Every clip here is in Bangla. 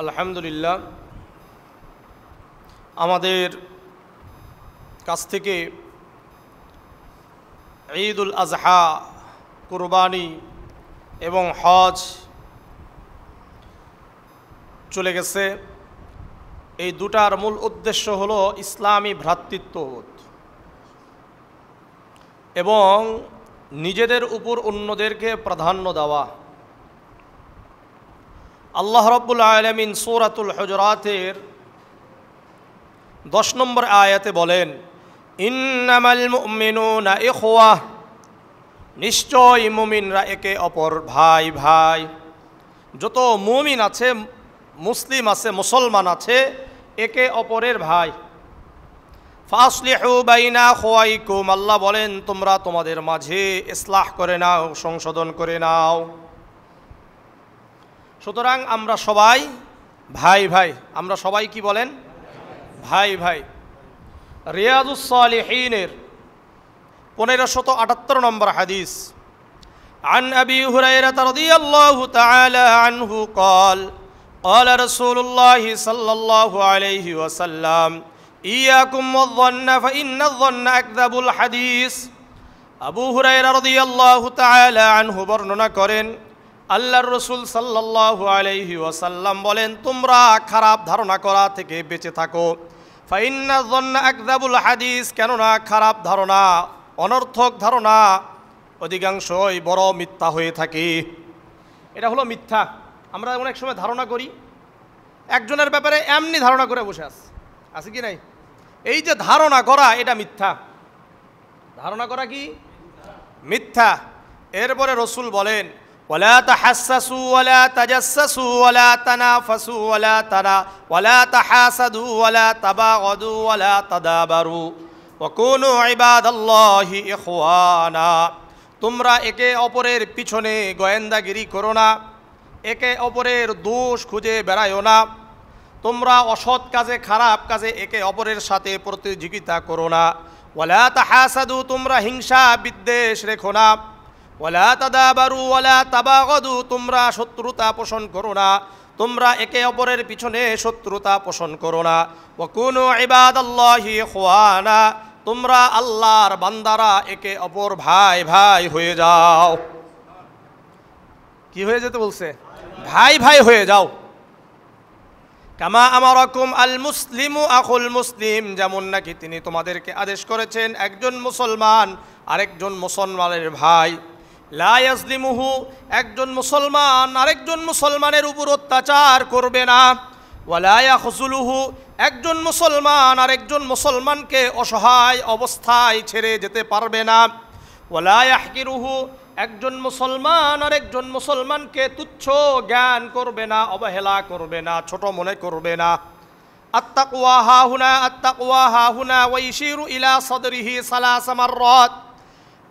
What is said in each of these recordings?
আলহামদুলিল্লাহ, আমাদের কাছ থেকে ঈদুল আজহা, কুরবানি এবং হজ চলে গেছে। এই দুটার মূল উদ্দেশ্য হলো ইসলামী ভ্রাতৃত্ববোধ এবং নিজেদের উপর অন্যদেরকে প্রাধান্য দেওয়া। আল্লাহ রাব্বুল আলামিন সূরাতুল হুজুরাতের 10 নম্বর আয়াতে বলেন, ইন্নামাল মুমিনুনা ইখওয়াহ, নিশ্চয় মুমিনরা একে অপর ভাই ভাই। যত মুমিন আছে, মুসলিম আছে, মুসলমান আছে, একে অপরের ভাই। ফাসলিহু বাইনা আখওয়াইকুম, আল্লাহ বলেন তোমরা তোমাদের মাঝে ইসলাহ করে নাও, সংশোধন করে নাও। সুতরাং আমরা সবাই ভাই ভাই, আমরা সবাই কি বলেন? ভাই ভাই। রিয়াদুস সালিহিনের 1578 নম্বর হাদিস, عن أبي هريرة رضي الله تعالى عنه قال قال رسول الله صلى الله عليه وسلم إياكم والظن فإن الظن أكذب الحديث। আবু হুরায়রা রাদিয়াল্লাহু তাআলা আনহু বর্ণনা করেন, আল্লাহর রাসূল সাল্লাল্লাহু আলাইহি ওয়াসাল্লাম বলেন, তোমরা খারাপ ধারণা করা থেকে বেঁচে থাকো। ফাইন্না যন্না আকযাবুল হাদিস, কেননা খারাপ ধারণা, অনর্থক ধারণা অধিকাংশই বড় মিথ্যা হয়ে থাকে। এটা হলো মিথ্যা। আমরা অনেক সময় ধারণা করি, একজনের ব্যাপারে এমনি ধারণা করে বসে আছে কি নাই? এই যে ধারণা করা, এটা মিথ্যা। ধারণা করা কি মিথ্যা। এরপরে রাসূল বলেন, ওয়ালা তাহাসসু ওয়ালা তাজাসসু ওয়ালা তানাফাসু ওয়ালা তাহাসাদু ওয়ালা তাবাগাদু ওয়ালা তাদাবারু ওয়া কুনু ইবাদাল্লাহি ইখওয়ানা। তোমরা একে অপরের পিছনে গোয়েন্দাগিরি করো না, একে অপরের দোষ খুঁজে বেড়ায়ো না, তোমরা অসৎ কাজে, খারাপ কাজে একে অপরের সাথে প্রতিযোগিতা করো না। ওয়ালা তাহাসাদু, তোমরা হিংসা বিদ্বেষ রেখো না। ওয়ালা তাদাবারু ওয়ালা তাবাগাদু, তোমরা শত্রুতা পোষণ করো না, তোমরা একে অপরের পিছনে শত্রুতা পোষণ করো না। ওয়া কুনু ইবাদাল্লাহি ইখওয়ানা, তোমরা আল্লাহর বান্দারা একে অপর ভাই ভাই হয়ে যাও। কি হয়ে যেতে বলছে? ভাই ভাই হয়ে যাও। কামা আমারাকুম আল মুসলিমু আখুল মুসলিম, যেমন নাকি তিনি তোমাদেরকে আদেশ করেছেন একজন মুসলমান আরেকজন মুসলমানের ভাই। লা ইয়াজলিমুহু, একজন মুসলমান আরেকজন মুসলমানের উপর অত্যাচার করবে না। ওয়ালা ইয়াখযুলুহু, একজন মুসলমান আরেকজন মুসলমানকে অসহায় অবস্থায় ছেড়ে যেতে পারবে না। ওয়ালা ইয়াহকিরুহু, একজন মুসলমান আরেকজন মুসলমানকে তুচ্ছ জ্ঞান করবে না, অবহেলা করবে না, ছোট মনে করবে না। আত্তাকওয়া হাহুনা, আত্তাকওয়া হাহুনা ওয়া ইশিরু ইলা সাদরিহি সালাসা মাররাত।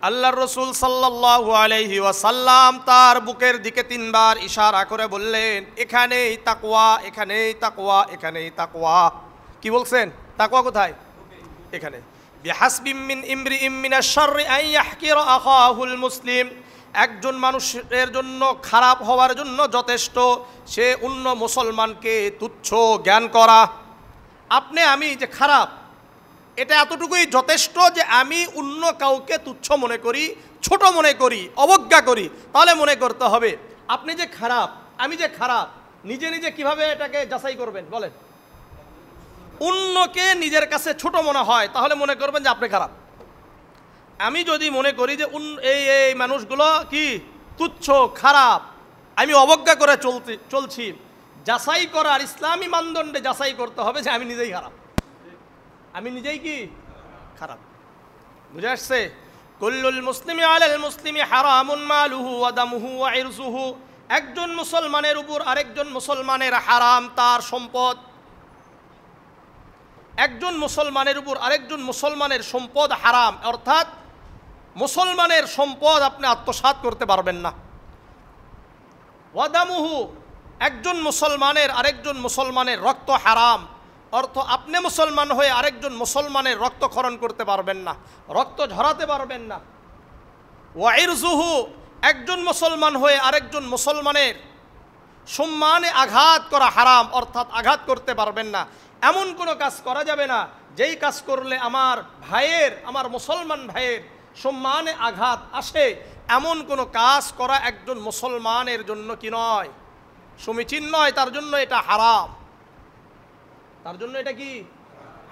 আল্লাহর রাসূল সাল্লাল্লাহু আলাইহি ওয়াসাল্লাম তার বুকের দিকে 3 বার ইশারা করে বললেন, এখানেই তাকওয়া, এখানেই তাকওয়া, এখানেই তাকওয়া। কি বলছেন? তাকওয়া কোথায়? এখানে। বিহাসবিম মিন ইমরিইম মিনাশ শাররি আন ইয়াহকিরা আখাহুল মুসলিম, একজন মানুষের জন্য খারাপ হওয়ার জন্য যথেষ্ট সে অন্য মুসলমানকে তুচ্ছ জ্ঞান করা। আপনি আমি যে খারাপ, এটা এতটুকুই যথেষ্ট যে আমি অন্য কাউকে তুচ্ছ মনে করি, ছোট মনে করি, অবজ্ঞা করি। তাহলে মনে করতে হবে আপনি যে খারাপ, আমি যে খারাপ, নিজে নিজে কিভাবে এটাকে যাচাই করবেন বলেন? অন্যকে নিজের কাছে ছোট মনে হয়, তাহলে মনে করবেন যে আপনি খারাপ। আমি যদি মনে করি যে এই মানুষগুলো কি তুচ্ছ, খারাপ, আমি অবজ্ঞা করে চলছি, যাচাই করার ইসলামী মানদণ্ডে যাচাই করতে হবে যে আমি নিজেই খারাপ, আমি নিজেই কি খারাপ। বুঝে আসছে? কুল্লুল মুসলিমি আলাল মুসলিমি হারামুন মালুহু ওয়া দামুহু ওয়া ইরসুহু, একজন মুসলমানের উপর আরেকজন মুসলমানের হারাম তার সম্পদ। একজন মুসলমানের উপর আরেকজন মুসলমানের সম্পদ হারাম, অর্থাৎ মুসলমানের সম্পদ আপনি আত্মসাৎ করতে পারবেন না। ওয়া দামুহু, একজন মুসলমানের আরেকজন মুসলমানের রক্ত হারাম, অর্থ আপনি মুসলমান হয়ে আরেকজন মুসলমানের রক্তক্ষরণ করতে পারবেন না, রক্ত ঝরাতে পারবেন না। ওয়া ইরজুহু, একজন মুসলমান হয়ে আরেকজন মুসলমানের সম্মানে আঘাত করা হারাম, অর্থাৎ আঘাত করতে পারবেন না, এমন কোনো কাজ করা যাবে না যেই কাজ করলে আমার ভাইয়ের, আমার মুসলমান ভাইয়ের সম্মানে আঘাত আসে, এমন কোনো কাজ করা একজন মুসলমানের জন্য কি নয়, সমীচীন নয়, তার জন্য এটা হারাম, তার জন্য এটা কি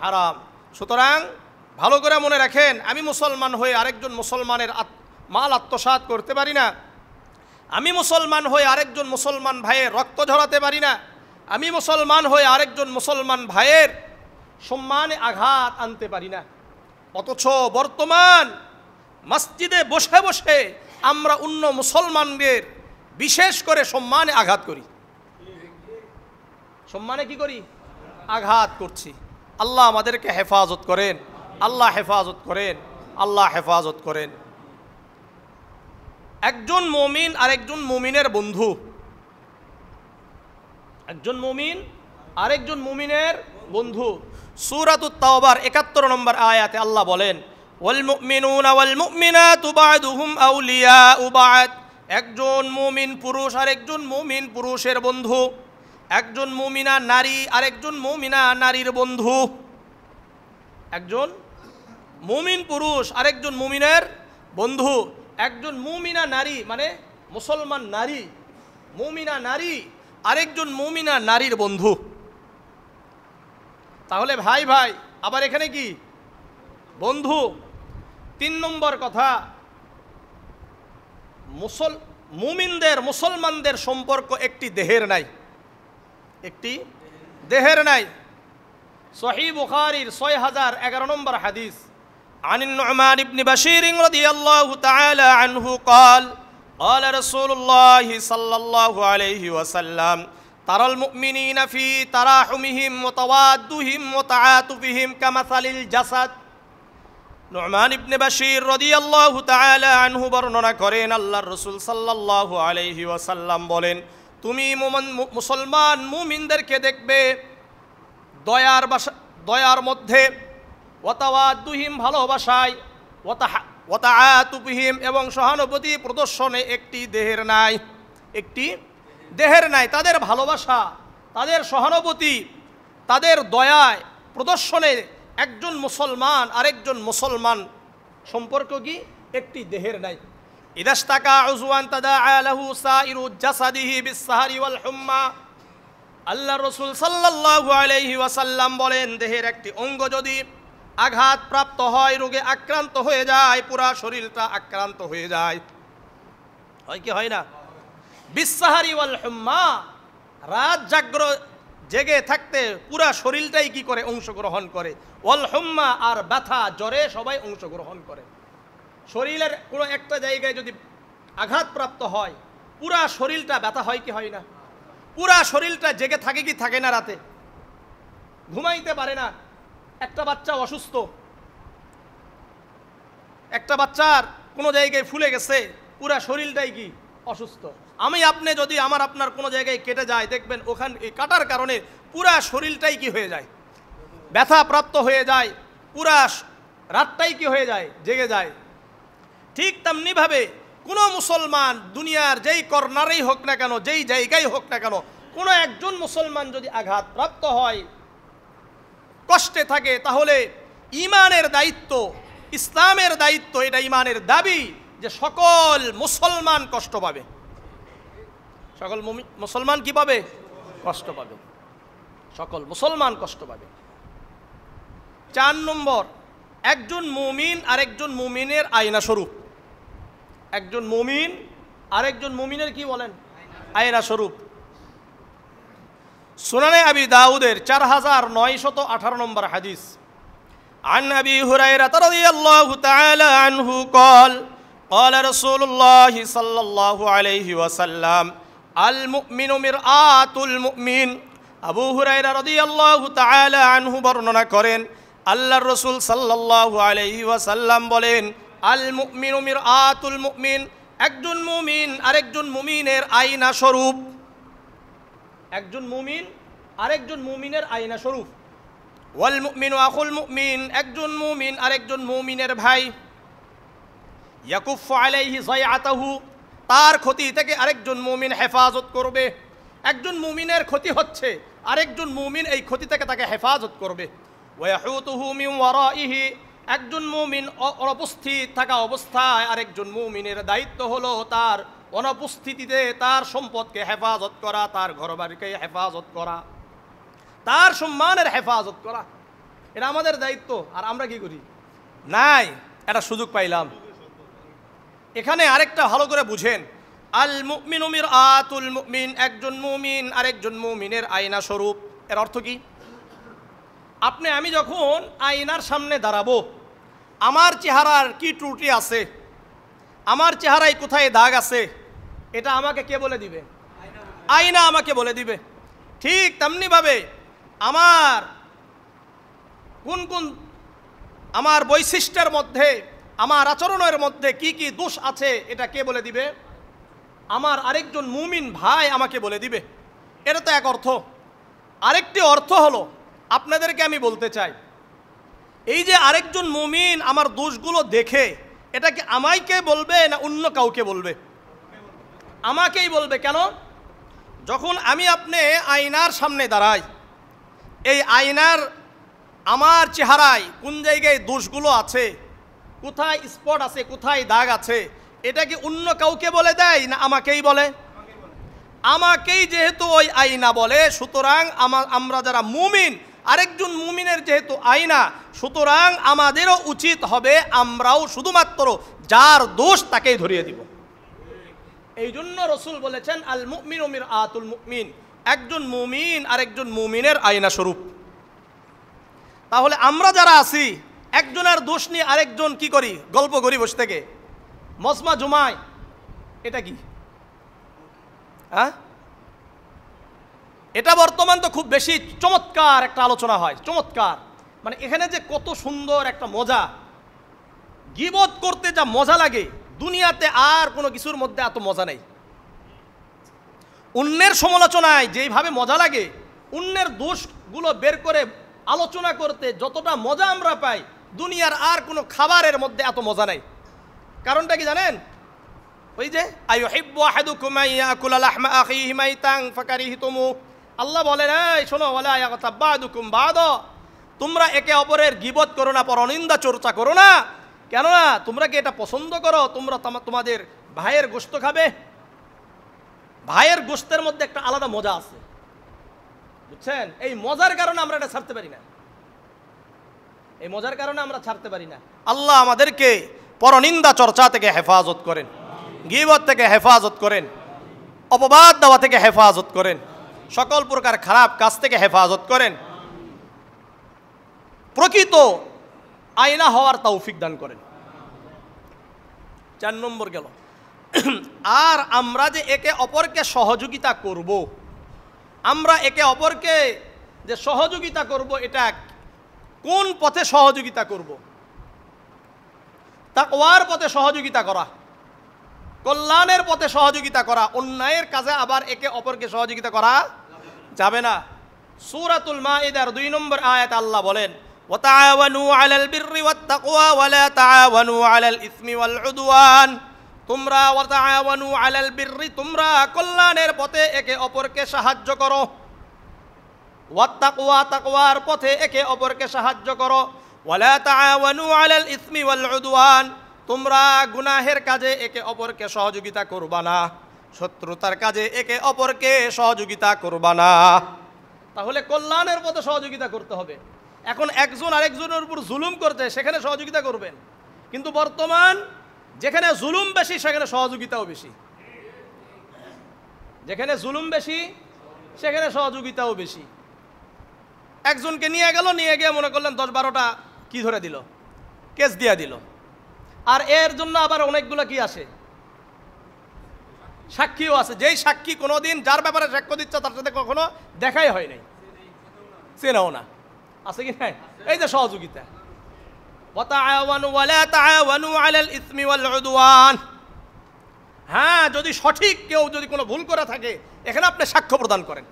হারাম। সুতরাং ভালো করে মনে রাখেন, আমি মুসলমান হয়ে আরেকজন মুসলমানের মাল আত্মসাৎ করতে পারি না, আমি মুসলমান হয়ে আরেকজন মুসলমান ভাইয়ের রক্ত ঝরাতে পারি না, আমি মুসলমান হয়ে আরেকজন মুসলমান ভাইয়ের সম্মানে আঘাত আনতে পারি না। অথচ বর্তমান মসজিদে বসে বসে আমরা অন্য মুসলমানদের বিশেষ করে সম্মানে আঘাত করি, সম্মানে কি করি, আঘাত করছি। আল্লাহ আমাদেরকে হেফাজত করেন, আল্লাহ হেফাজত করেন, আল্লাহ হেফাজত করেন। একজন মুমিন আরেকজন মুমিনের বন্ধু, একজন মুমিন আরেকজন মুমিনের বন্ধু। সূরাতুত তাওবার ৭১ নম্বর আয়াতে আল্লাহ বলেন, ওয়াল মুমিনুনা ওয়াল মুমিনাতু বা'দুহুম আউলিয়াউ বা'দ, একজন মুমিন পুরুষ আরেকজন মুমিন পুরুষের বন্ধু, একজন মুমিনা নারী আরেকজন মুমিনা নারীর বন্ধু, একজন মুমিন পুরুষ আরেকজন মুমিনের বন্ধু, একজন মুমিনা নারী মানে মুসলমান নারী, মুমিনা নারী আরেকজন মুমিনা নারীর বন্ধু। তাহলে ভাই ভাই, আবার এখানে কি বন্ধু। ৩ নম্বর কথা, মুমিনদের মুসলমানদের সম্পর্ক একটি দেহের নাই, একটি দেহের নাই। সহিহ বুখারীর ৬০১১ নম্বর হাদিস, عن النعمان بن بشير رضي الله تعالى عنه قال قال رسول الله صلى الله عليه وسلم ترى المؤمنين في تراحمهم وتوادهم وتعاطفهم كمثل الجسد। নু'মান ইবনে বাশীর রাদিয়াল্লাহু তাআলা আনহু বর্ণনা করেন, আল্লাহর রাসূল সাল্লাল্লাহু আলাইহি ওয়াসাল্লাম বলেন, তুমি মুসলমান মুমিনদেরকে দেখবে দয়ার মধ্যে, ওয়াতাওয়াদ্দুহিম ভালোবাসায়, ওয়াতাআতুবিহিম এবং সহানুভূতি প্রদর্শনে একটি দেহের নাই, একটি দেহের নাই। তাদের ভালোবাসা, তাদের সহানুভূতি, তাদের দয়ায় প্রদর্শনে একজন মুসলমান আরেকজন মুসলমান সম্পর্ক কি একটি দেহের নাই। ইদাশতাকা উযওয়ান তাদাআ লাহু সাইরু জাসাদিহি বিসসাহরি ওয়াল হুম্মা। আল্লাহর রাসূল সাল্লাল্লাহু আলাইহি ওয়াসাল্লাম বলেন, দেহের একটি অঙ্গ যদি আঘাত প্রাপ্ত হয়, রোগে আক্রান্ত হয়ে যায়, পুরা শরীরটা আক্রান্ত হয়ে যায়, হয় কি হয় না? বিসসাহরি ওয়াল হুম্মা, রাত জেগে থাকতে পুরা শরীরটাই কি করে অংশগ্রহণ করে, ওয়াল হুম্মা আর ব্যথা জ্বরে সবাই অংশগ্রহণ করে। শরীরের কোনো একটা জায়গায় যদি আঘাতপ্রাপ্ত হয়, পুরা শরীরটা ব্যথা হয় কি হয় না? পুরা শরীরটা জেগে থাকে কি থাকে না? রাতে ঘুমাইতে পারে না। একটা বাচ্চা অসুস্থ, একটা বাচ্চার কোনো জায়গায় ফুলে গেছে, পুরা শরীরটাই কি অসুস্থ। আমি আপনি যদি আপনার কোনো জায়গায় কেটে যায়, দেখবেন ওখান এই কাটার কারণে পুরা শরীরটাই কি হয়ে যায়, ব্যথা প্রাপ্ত হয়ে যায়, পুরা রাতটাই কি হয়ে যায়, জেগে যায়। ঠিক তেমনিভাবে কোনো মুসলমান দুনিয়ার যেই কর্নারেই হোক না কেন, যেই জায়গায় হোক না কেন, কোনো একজন মুসলমান যদি আঘাতপ্রাপ্ত হয়, কষ্টে থাকে, তাহলে ঈমানের দায়িত্ব, ইসলামের দায়িত্ব, এটা ঈমানের দাবি যে সকল মুসলমান কষ্ট পাবে, সকল মুসলমান কি পাবে? কষ্ট পাবে, সকল মুসলমান কষ্ট পাবে। ৪ নম্বর, একজন মুমিন আরেকজন মুমিনের আয়না স্বরূপ। একজন মুমিন আরেকজন মুমিনের কি বলেন? আয়না স্বরূপ। সুনানে আবি দাউদের ৪৯১৮ নম্বর হাদিস, عن أبي هريرة رضي الله تعالى عنه قال قال رسول الله صلى الله عليه وسلم المؤمن مرآة المؤمن। আবু হুরায়রা রাদিয়াল্লাহু তাআলা আনহু বর্ণনা করেন, আল্লাহর রাসূল সাল্লাল্লাহু আলাইহি ওয়াসাল্লাম বলেন, আল মুমিনু মিরআতুল মুমিন, একজন মুমিন আরেকজন মুমিনের আয়না স্বরূপ। একজন মুমিন আরেকজন মুমিনের আয়না স্বরূপ। ওয়াল মুমিনু আখুল মুমিন, একজন মুমিন আরেকজন মুমিনের ভাই। ইয়াকুফু আলাইহি যায়আতাহু, তার ক্ষতি থেকে আরেকজন মুমিন হেফাজত করবে। একজন মুমিনের ক্ষতি হচ্ছে, আরেকজন মুমিন এই ক্ষতি থেকে তাকে হেফাজত করবে। ওয়ায়াহুতুহু মিন ওয়ারাইহি, একজন মুমিন অনুপস্থিত থাকা অবস্থায় আরেকজন মুমিনের দায়িত্ব হলো তার অনুপস্থিতিতে তার সম্পদকে হেফাজত করা, তার ঘরবাড়িকে হেফাজত করা, তার সম্মানের হেফাজত করা। এটা আমাদের দায়িত্ব। আর আমরা কি করি? নাই, এটা সুযোগ পাইলাম। এখানে আরেকটা ভালো করে বুঝেন, আল মুমিনু মিরআতুল মুমিন, একজন মুমিন আরেকজন মুমিনের আয়না স্বরূপ। এর অর্থ কি? আমি যখন আয়নার সামনে দাঁড়াবো, আমার চেহারার কি ত্রুটি আছে, আমার চেহারায় কোথায় দাগ আছে, এটা আমাকে কে বলে দিবে? আয়না আমাকে বলে দিবে। ঠিক তেমনিভাবে আমার কোন কোন আমার বৈশিষ্ট্যের মধ্যে, আমার আচরণের মধ্যে কি কি দোষ আছে, এটা কে বলে দিবে? আমার আরেকজন মুমিন ভাই আমাকে বলে দিবে। এটা তো এক অর্থ। আরেকটি অর্থ হলো, আপনাদেরকে আমি বলতে চাই, এই যে আরেকজন মুমিন আমার দোষগুলো দেখে, এটা কি আমাকে বলবে না অন্য কাউকে বলবে? আমাকেই বলবে। কেন? যখন আপনি আয়নার সামনে দাঁড়াই, এই আয়নার আমার চেহারায় কোন জায়গায় দোষগুলো আছে, কোথায় স্পট আছে, কোথায় দাগ আছে, এটা কি অন্য কাউকে বলে দেয় না আমাকেই বলে? আমাকেই যেহেতু ওই আয়না বলে, সুতরাং আমরা যারা মুমিন, আরেকজন মুমিনের যেহেতু আয়না, সুতরাং আমাদেরও উচিত হবে আমরাও শুধুমাত্র যার দোষ তাকেই ধরিয়ে দিব। এই জন্য রসুল বলেছেন, আল মুমিনু মিরআতুল মুমিন, একজন মুমিন আরেকজন মুমিনের আয়না স্বরূপ। তাহলে আমরা যারা আছি, একজনের দোষ নিয়ে আরেকজন কি করি? গল্প করি বসে থেকে, মজমা জুমায়। এটা কি? এটা বর্তমান তো খুব বেশি চমৎকার একটা আলোচনা হয়। চমৎকার মানে এখানে যে কত সুন্দর একটা মজা, গীবত করতে যা মজা লাগে, দুনিয়াতে আর কোনো কিছুর মধ্যে এত মজা নেই। অন্যের সমালোচনায় যেইভাবে মজা লাগে, অন্যের দোষগুলো বের করে আলোচনা করতে যতটা মজা আমরা পাই, দুনিয়ার আর কোনো খাবারের মধ্যে এত মজা নাই। কারণটা কি জানেন? ওই যে আইয়ুহিব্বু আহাদুকুম আইয়াকুলা লাহমা আখিহি মাইতান ফাকারিহতুমু, আল্লাহ বলেন, এই শোনো, ওয়ালা ইয়াগতাব বা'দুকুম বা'দা, তোমরা একে অপরের গীবত করো না, পরনিন্দা চর্চা করো না। কেননা তোমরা কি এটা পছন্দ করো তোমরা তোমাদের ভাইয়ের গোশত খাবে? ভাইয়ের গোশতের মধ্যে একটা আলাদা মজা আছে, বুঝছেন? এই মজার কারণে আমরা এটা ছাড়তে পারি না। এই মজার কারণে আমরা ছাড়তে পারি না। আল্লাহ আমাদেরকে পরনিন্দা চর্চা থেকে হেফাজত করেন, গীবত থেকে হেফাজত করেন, অপবাদ দেওয়া থেকে হেফাজত করেন, সকল প্রকার খারাপ কাজ থেকে হেফাজত করেন, প্রকৃত আয়না হওয়ার তৌফিক দান করেন। 4 নম্বর গেল। আর আমরা যে একে অপরকে সহযোগিতা করব, আমরা একে অপরকে যে সহযোগিতা করব, এটা কোন পথে সহযোগিতা করব? তাকওয়ার পথে সহযোগিতা করা, কল্যাণের পথে সহযোগিতা করা। অন্যায়ের কাজে আবার একে অপরকে সহযোগিতা করা যাবে না। সূরাতুল মাইদার 2 নম্বর আয়াত আল্লাহ বলেন, ওয়াতাআওয়ানু আলাল বিররি ওয়াত তাকওয়া ওয়ালা তাআওয়ানু আলাল ইসমি ওয়াল উদওয়ান। তোমরা ওয়াতাআওয়ানু আলাল বিররি, তোমরা কল্যাণের পথে একে অপরকে সাহায্য করো, ওয়াত তাকওয়া, তাকওয়ার পথে একে অপরকে সাহায্য করো, ওয়ালা তাআওয়ানু আলাল ইসমি ওয়াল উদওয়ান, তোমরা গুনাহের কাজে একে অপরকে সহযোগিতা করবা না, শত্রুতার কাজে একে অপরকে সহযোগিতা করবা না। তাহলে কল্যাণের পথে সহযোগিতা করতে হবে। এখন একজন আরেকজনের উপর জুলুম করতে, সেখানে সহযোগিতা করবেন, কিন্তু বর্তমান যেখানে জুলুম বেশি সেখানে সহযোগিতাও বেশি। যেখানে জুলুম বেশি সেখানে সহযোগিতাও বেশি। একজনকে নিয়ে গেল, নিয়ে গিয়ে মনে করলেন 10-12টা কি ধরে দিল, কেস দিয়ে দিল। আর এর জন্য আবার অনেকগুলো কি আসে, সাক্ষীও আছে। যেই সাক্ষী কোনোদিন যার ব্যাপারে সাক্ষ্য দিচ্ছে তার সাথে কখনো দেখাই হয় নাই, চেনাও না, আছে কি নাই? এই যে সহযোগিতা। ওয়াতাআওয়ানু ওয়ালা তাআওয়ানু আলাল ইসমি ওয়াল উদওয়ান। হ্যাঁ, যদি সঠিক কেউ যদি কোনো ভুল করে থাকে, এখানে আপনি সাক্ষ্য প্রদান করেন।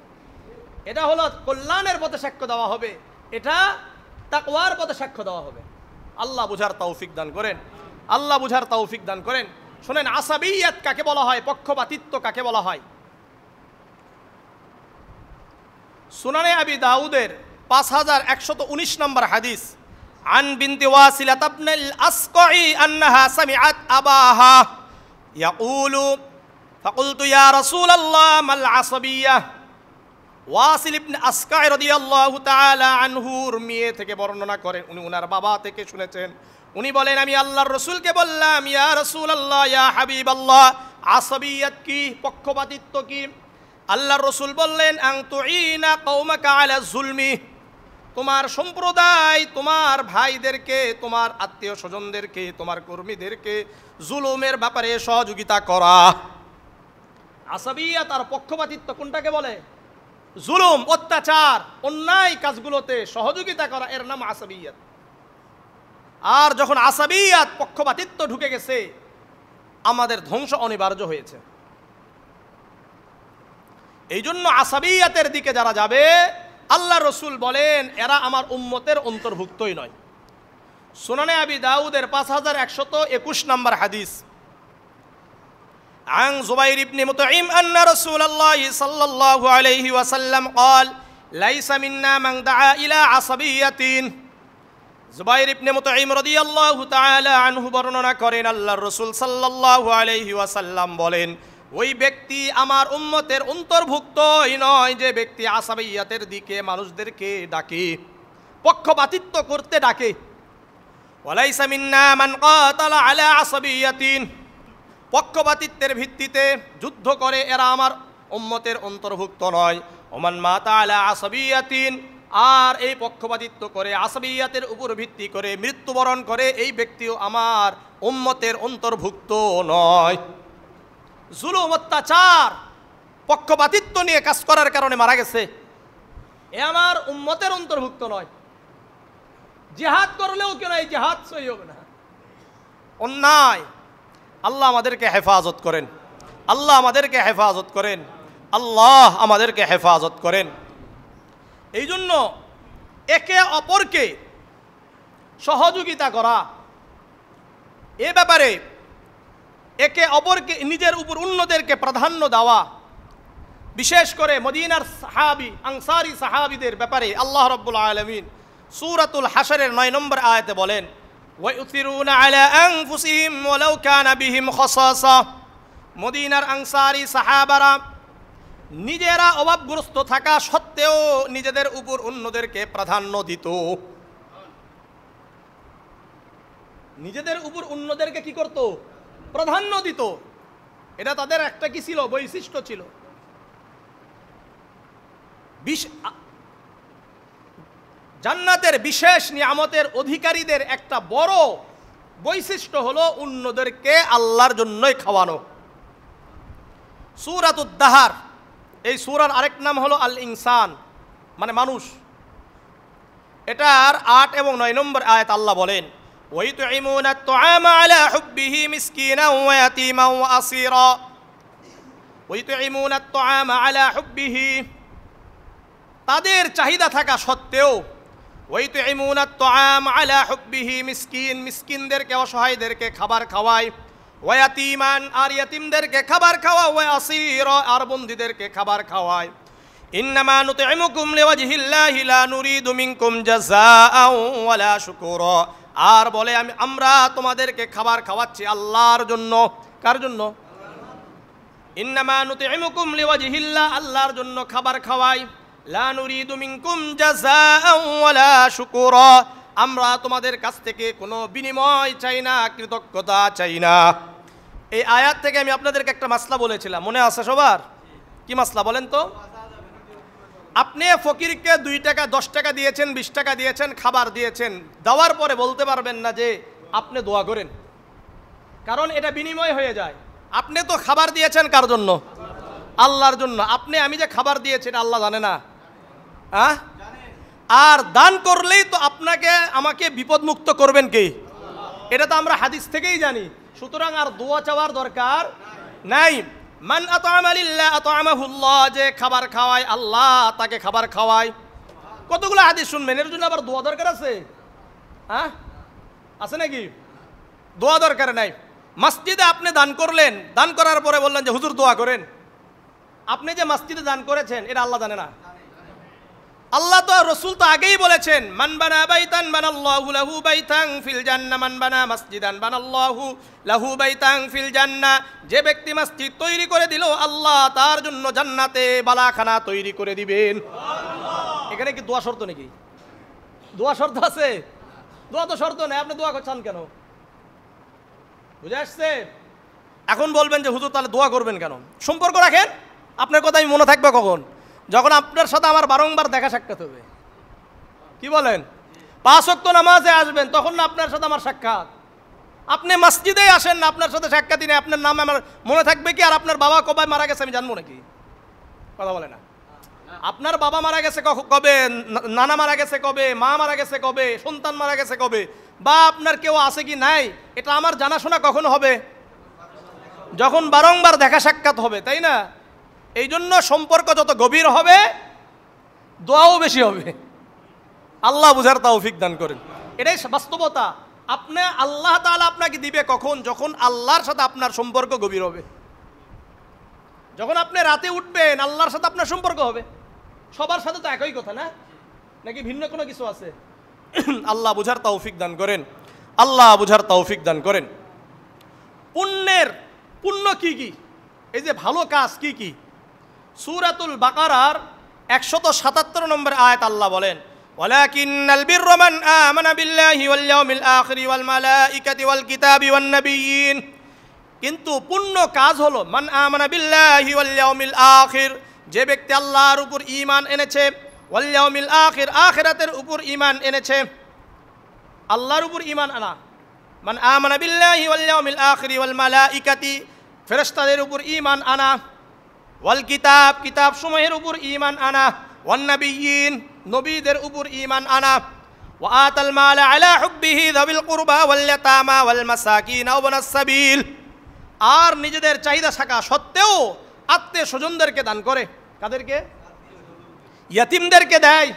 এটা হলো কল্যাণের পথে সাক্ষ্য দেওয়া হবে, এটা তাকওয়ার পথে সাক্ষ্য দেওয়া হবে। আল্লাহ বুঝার তৌফিক দান করেন, আল্লাহ বুঝার তৌফিক দান করেন। শোনেন, আসাবিয়াত কাকে বলা হয়, পক্ষপাতিত্ব কাকে বলা হয়? সুনানে আবি দাউদের 5119 নম্বর হাদিস, আন বিনতি ওয়াসিলা ইবনুল আসকাই আন্নাহা সামিআত আবাহা ইয়াকুলু ফাকুলতু ইয়া রাসূলুল্লাহ মাল আসাবিয়্যাহ। ওয়াসিল ইবনে আসকাই রাদিয়াল্লাহু তাআলা আনহুর মেয়ে থেকে বর্ণনা করেন, উনি ওনার বাবা থেকে শুনেছেন। উনি বলেন, আমি আল্লাহর রাসূলকে বললাম, ইয়া রাসূলুল্লাহ, ইয়া হাবিবাল্লাহ, আসাবিয়্যাত কি, পক্ষপাতিত্ব কি? আল্লাহর রাসূল বললেন, আন তুঈনা কওমাকা আলা যুলমি, তোমার সম্প্রদায় তোমার ভাইদেরকে, তোমার আত্মীয় স্বজনদেরকে, তোমার কর্মীদেরকে জুলুমের ব্যাপারে সহযোগিতা করা। আসাবিয়্যাত আর পক্ষপাতিত্ব কোনটাকে বলে? জুলুম, অত্যাচার, অন্যায় কাজগুলোতে সহযোগিতা করা, এর নাম আসাবিয়্যাত। আর যখন আসাবিয়্যাত, পক্ষপাতিত্ব ঢুকে গেছে, আমাদের ধ্বংস অনিবার্য হয়েছে। এই জন্য আসাবিয়্যাতের দিকে যারা যাবে, আল্লাহ রসুল বলেন এরা আমার উম্মতের অন্তর্ভুক্তই নয়। সুনানে আবি দাউদের 5121 নম্বর হাদিস, عن زبير بن مطعم أن رسول الله صلى الله عليه وسلم قال ليس منا من دعا إلى عصبية। জুবাইর ইবনে মুতঈম রাদিয়াল্লাহু তাআলা আনহু বর্ণনা করেন, আল্লাহর রাসূল সাল্লাল্লাহু আলাইহি ওয়াসাল্লাম বলেন, ওই ব্যক্তি আমার উম্মতের অন্তর্ভুক্তই নয় যে ব্যক্তি আসাবিয়্যাতের দিকে মানুষদেরকে ডাকে, পক্ষপাতিত্ব করতে ডাকে। ওয়ালাইসা মিন্না মান কাতালা আলা আসাবিয়্যাতিন, পক্ষপাতিত্বের ভিত্তিতে যুদ্ধ করে এরা আমার উম্মতের অন্তর্ভুক্ত নয়। ওমান মাতা আলা আসাবিয়্যাতিন, আর এই পক্ষপাতিত্ব করে আসাবিয়্যাতের উপর ভিত্তি করে মৃত্যুবরণ করে এই ব্যক্তিও আমার উম্মতের অন্তর্ভুক্ত নয়। জুলুম, অত্যাচার, পক্ষপাতিত্ব নিয়ে কাজ করার কারণে মারা গেছে, এ আমার উম্মতের অন্তর্ভুক্ত নয়। জিহাদ করলেও কেন এই জিহাদ সহি হবে না, অন্যায়। আল্লাহ আমাদেরকে হেফাজত করেন, আল্লাহ আমাদেরকে হেফাজত করেন, আল্লাহ আমাদেরকে হেফাজত করেন। এই জন্য একে অপরকে সহযোগিতা করা, এ ব্যাপারে একে অপরকে নিজের উপর অন্যদেরকে প্রাধান্য দেওয়া, বিশেষ করে মদিনার সাহাবী, আনসারী সাহাবীদের ব্যাপারে আল্লাহ রাব্বুল আলামিন সূরাতুল হাশরের 9 নম্বর আয়াতে বলেন, ওয়ায়ুসিরুনা আলা আনফুসিহিম ওয়ালাউ কানা বিহিম খাসাসা। মদিনার আনসারী সাহাবারা নিজেরা অভাবগ্রস্ত থাকা সত্ত্বেও নিজেদের উপর অন্যদেরকে প্রাধান্য দিত। নিজেদের উপর অন্যদেরকে কি করত? প্রাধান্য দিত। এটা তাদের একটা কি ছিল? বৈশিষ্ট্য ছিল। জান্নাতের বিশেষ নিয়ামতের অধিকারীদের একটা বড় বৈশিষ্ট্য হলো অন্যদেরকে আল্লাহর জন্যই খাওয়ানো। সূরাতুদ দাহার, এই সূরার আরেক নাম হলো আল ইনসান, মানে মানুষ। এটার 8 এবং 9 নম্বর আয়াত আল্লাহ বলেন, ওয়ায়ুতঈমুনা আত-তুআমা আলা হুব্বিহি মিসকিনান ওয়া ইয়াতীমান ওয়া আসীরা। ওয়ায়ুতঈমুনা আত-তুআমা আলা হুব্বিহি, তাদের চাহিদা থাকা সত্ত্বেও, ওয়ায়ুতঈমুনা আত-তুআমা আলা হুব্বিহি, মিসকিনদেরকে, অসহায়দেরকে খাবার খাওয়ায়, ওয়া ইয়াতীমান, আর ইয়াতীমদেরকে খাবার খাওয়া, ওয়া আসীরা, আর বন্দীদেরকে খাবার খাওয়ায়। ইন্নামা নুতঈমুকুম লিওয়াজহিল্লাহি লা নুরিদু মিনকুম জাযাআন ওয়ালা শুকুরা। আর বলে আমরা তোমাদেরকে খাবার খাওয়াচ্ছি আল্লাহর জন্য। কার জন্য? ইন্নামা নুতঈমুকুম লিওয়াজহিল্লাহ, আল্লাহর জন্য খাবার খাওয়াই। লা নুরিদু মিনকুম জাযাআন ওয়ালা শুকুরা, আমরা তোমাদের কাছ থেকে কোনো বিনিময় চাই না, কৃতজ্ঞতা চাই না। এই আয়াত থেকে আমি আপনাদেরকে একটা মাসলা বলেছিলাম, মনে আছে সবার? কি মাসলা বলেন তো? আপনি ফকিরকে 2 টাকা 10 টাকা দিয়েছেন, 20 টাকা দিয়েছেন, খাবার দিয়েছেন, দেওয়ার পরে বলতে পারবেন না যে আপনি দোয়া করেন, কারণ এটা বিনিময় হয়ে যায়। আপনি তো খাবার দিয়েছেন কার জন্য? আল্লাহর জন্য। আমি যে খাবার দিয়েছি এটা আল্লাহ জানে না? হ্যাঁ, আর দান করলেই তো আমাকে বিপদমুক্ত করবেন কে? এটা তো আমরা হাদিস থেকেই জানি। সুতরাং আর দোয়া চাওয়ার দরকার নাই। মান আতআমা লিল্লাহ আতআমাহুল্লাহ, যে খাবার খাওয়ায় আল্লাহ তাকে খাবার খাওয়ায়। কতগুলো হাদিস শুনবেন, এর জন্য আবার দোয়া দরকার আছে? হ্যাঁ, আছে নাকি? দোয়া দরকার নাই। মসজিদে আপনি দান করলেন, দান করার পরে বললেন যে হুজুর দোয়া করেন। আপনি যে মসজিদে দান করেছেন এটা আল্লাহ জানে না? আল্লাহ তো রসুল তো আগেই বলেছেন, মান বানা বাইতান বানাল্লাহু লাহু বাইতান ফিল জান্নাহ, মান বানা মসজিদান বানাল্লাহু লাহু বাইতান ফিল জান্নাহ। যে ব্যক্তি মসজিদ তৈরি করে দিল, আল্লাহ তার জন্য জান্নাতে বালাখানা তৈরি করে দিবেন। এখানে কি দোয়া শর্ত নাকি? দোয়া শর্ত আছে? দোয়া তো শর্ত নেই, আপনি দোয়া করছেন কেন? বুঝে আসছে? এখন বলবেন যে হুজুর তাহলে দোয়া করবেন কেন? সম্পর্ক রাখেন, আপনার কথা আমি মনে থাকবে কখন? যখন আপনার সাথে আমার বারংবার দেখা সাক্ষাৎ হবে। কি বলেন? 5 ওয়াক্ত নামাজে আসবেন, তখন না আপনার সাথে আমার সাক্ষাৎ। আপনি মসজিদে আসেন না, আপনার সাথে সাক্ষাৎই নেই, আপনার নাম আমার মনে থাকবে কি? আর আপনার বাবা কবে মারা গেছে আমি জানবো নাকি? কথা বলে না। আপনার বাবা মারা গেছে কবে, নানা মারা গেছে কবে, মা মারা গেছে কবে, সন্তান মারা গেছে কবে, বা আপনার কেউ আছে কি নাই, এটা আমার জানাশোনা কখন হবে? যখন বারংবার দেখা সাক্ষাৎ হবে, তাই না? এই জন্য সম্পর্ক যত গভীর হবে, দোয়াও বেশি হবে। আল্লাহ বুঝার তৌফিক দান করেন। এটাই বাস্তবতা। আল্লাহ তাআলা আপনাকে দিবে কখন? যখন আল্লাহর সাথে আপনার সম্পর্ক গভীর হবে। যখন আপনি রাতে উঠবেন, আল্লাহর সাথে আপনার সম্পর্ক হবে। সবার সাথে তো একই কথা না, নাকি ভিন্ন কোনো কিছু আছে? আল্লাহ বুঝার তৌফিক দান করেন। আল্লাহ বুঝার তৌফিক দান করেন। পুণ্য কি কি? এই যে ভালো কাজ কি কি? সূরাতুল বাকারার 177 নম্বর আয়াত আল্লাহ বলেন, ওয়ালাকিন্নাল বিররা মান আমানা বিল্লাহি ওয়াল ইয়াউমিল আখির ওয়াল মালাইকাতি ওয়াল কিতাবি ওয়ান নাবিয়্যিন। কিন্তু পুণ্য কাজ হলো মান আমানা বিল্লাহি ওয়াল ইয়াউমিল আখির, যে ব্যক্তি আল্লাহর উপর ঈমান এনেছে, ওয়াল ইয়াউমিল আখির, আখিরাতের উপর ঈমান এনেছে। আল্লাহর উপর ঈমান আনা, মান আমানা বিল্লাহি ওয়াল ইয়াউমিল আখির ওয়াল মালাইকাতি, ফেরেশতাদের উপর ঈমান আনা, ওয়াল কিতাব, কিতাব সমূহের উপর ঈমান আনা, ওয়ান নাবিয়্যিন, নবীদের উপর ঈমান আনা, ওয়া আতাল মাল আলা হুব্বিহি যাবিল কুরবা ওয়াল ইয়াতামা ওয়াল মাসাকিন ওয়া ইবনাস সাবিল, আর নিজেদের চাহিদা থাকা সত্ত্বেও আত্মীয় স্বজনদেরকে দান করে। কাদেরকে? ইয়াতিমদেরকে দেয়,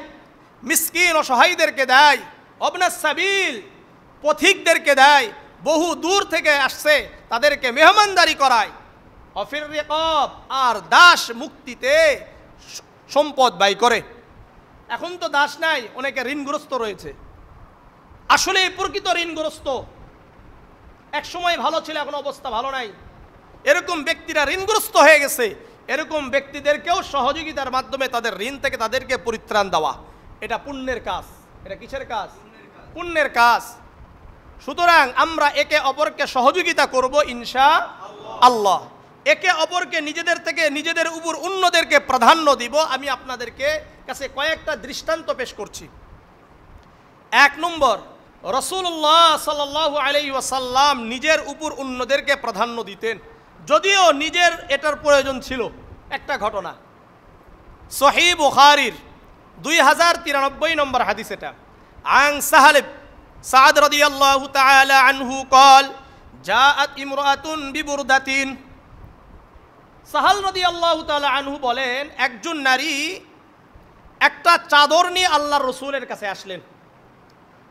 মিসকিন অসহায়দেরকে দেয়, ইবনাস সাবিল, পথিকদেরকে দেয়, বহু দূর থেকে আসছে তাদেরকে মেহমানদারি করায়। অফির রিকাব, আর দাস মুক্তিতে সম্পদ ব্যয় করে। এখন তো দাস নাই, অনেকে ঋণগ্রস্ত রয়েছে। আসলে প্রকৃত ঋণগ্রস্ত, এক সময় ভালো ছিল, এখন অবস্থা ভালো নাই, এরকম ব্যক্তিরা ঋণগ্রস্ত হয়ে গেছে। এরকম ব্যক্তিদেরকেও সহযোগিতার মাধ্যমে তাদের ঋণ থেকে তাদেরকে পরিত্রাণ দেওয়া, এটা পুণ্যের কাজ। এটা কিসের কাজ? পুণ্যের কাজ। সুতরাং আমরা একে অপরকে সহযোগিতা করব ইনশাআল্লাহ। একে অপরকে নিজেদের থেকে নিজেদের উপর অন্যদেরকে প্রাধান্য দিব। আমি আপনাদেরকে কাছে কয়েকটা দৃষ্টান্ত পেশ করছি। 1 নম্বর, রাসূলুল্লাহ সাল্লাল্লাহু আলাইহি ওয়াসাল্লাম নিজের উপর অন্যদেরকে প্রাধান্য দিতেন, যদিও নিজের এটার প্রয়োজন ছিল। একটা ঘটনা সহিহ বুখারীর 2093 নম্বর হাদিস, এটা আন সাহাল সাদ রাদিয়াল্লাহু তাআলা আনহু قال جاءت امرأة ببردة। সাহাল রাদিয়াল্লাহু তাআলা আনহু বলেন, একজন নারী একটা চাদর নিয়ে আল্লাহর রাসূলের কাছে আসলেন।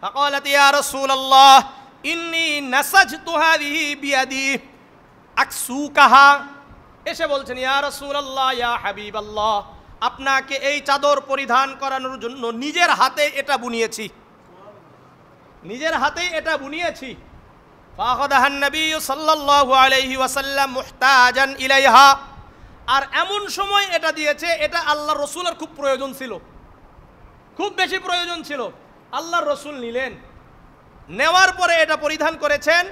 فقالت يا رسول الله إني نسجت هذه بيدي أكسوكها। এসে বলছেন, ইয়া রাসূলুল্লাহ, ইয়া হাবিবাল্লাহ, আপনাকে এই চাদর পরিধান করানোর জন্য নিজের হাতে এটা বুনিয়েছি, নিজের হাতেই এটা বুনিয়েছি। ফাখাদাহান নবী সাল্লাল্লাহু আলাইহি ওয়াসাল্লাম মুহতাজান ইলাইহা। আর এমন সময় এটা দিয়েছে, এটা আল্লাহর রাসূলের খুব প্রয়োজন ছিল, খুব বেশি প্রয়োজন ছিল। আল্লাহর রাসূল নিলেন, নেওয়ার পরে এটা পরিধান করেছেন।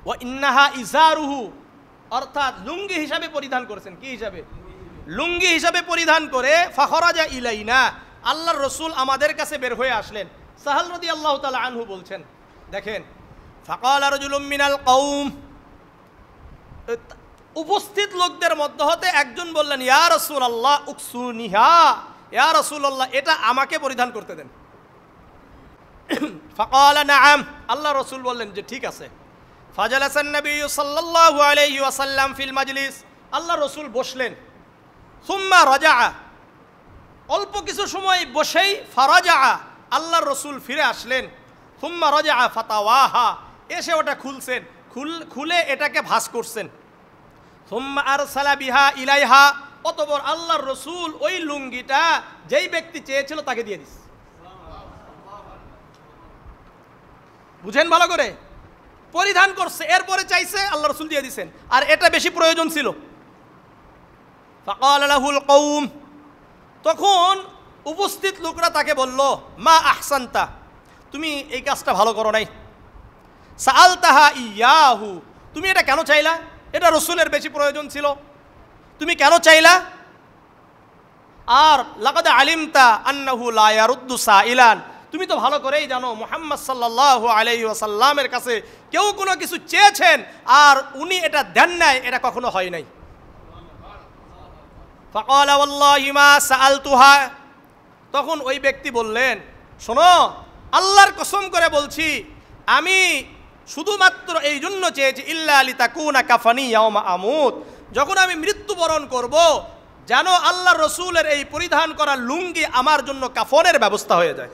ওয়া ইন্নাহা ইজারুহু, অর্থাৎ লুঙ্গি হিসাবে পরিধান করেছেন। কি হিসাবে? লুঙ্গি হিসাবে পরিধান করে ফাখরাজা ইলাইনা, আল্লাহর রাসূল আমাদের কাছে বের হয়ে আসলেন। সাহাল রাদিয়াল্লাহু তাআলা আনহু বলছেন, দেখেন, ফাকালা রাজুলুম মিনাল কওম, উপস্থিত লোকদের মধ্যে হতে একজন বললেন, ইয়া রাসূলুল্লাহ উকসুনিহা, ইয়া রাসূলুল্লাহ এটা আমাকে পরিধান করতে দেন। ফাকালা নাআম, আল্লাহ রাসূল বললেন যে ঠিক আছে। ফাজালাসান নবী সাল্লাল্লাহু আলাইহি ওয়াসাল্লাম ফিল মাজলিস, আল্লাহ রাসূল বসলেন। সুম্মা রাজা, অল্প কিছু সময় বসেই ফারাজা, আল্লাহর রাসূল ফিরে আসলেন। সুম্মা রাজা ফাতাওয়াহা, এসে ওটা খুলছেন, খুলে এটাকে ভাঁজ করছেন। সুম্মা আরসালা বিহা ইলাইহা, অতঃপর আল্লাহর রসুল ওই লুঙ্গিটা যেই ব্যক্তি চেয়েছিল তাকে দিয়ে দিস। বুঝেন ভালো করে, পরিধান করছে, এরপরে চাইছে, আল্লাহ রসুল দিয়ে দিছেন, আর এটা বেশি প্রয়োজন ছিল। ফাকাল লাহুল কওম, তখন উপস্থিত লোকরা তাকে বলল, মা আহসানতা, তুমি এই কাজটা ভালো করো নাই। সাআলতাহা ইয়াহু, তুমি এটা কেন চাইলা? এটা রসুলের বেশি প্রয়োজন ছিল, তুমি কেন চাইলা? আর লাকাদ আলিমতা আন্নাহু লা ইয়ারুদ্দু সাইলান, তুমি তো ভালো করেই জানো মুহাম্মদ সাল্লাল্লাহু আলাইহি ওয়াসাল্লামের কাছে কেউ কোনো কিছু চেয়েছেন আর উনি এটা দেন নাই, এটা কখনো হয় নাই। ফাকালা ওয়াল্লাহি মা সাআলতুহা, তখন ওই ব্যক্তি বললেন, শোনো, আল্লাহর কসম করে বলছি, আমি শুধুমাত্র এই জন্য চেয়েছি, ইল্লা লিতাকুনা কাফানি ইয়াউমা আমুত, যখন আমি মৃত্যুবরণ করব যেন আল্লাহ রসুলের এই পরিধান করা লুঙ্গি আমার জন্য কাফনের ব্যবস্থা হয়ে যায়।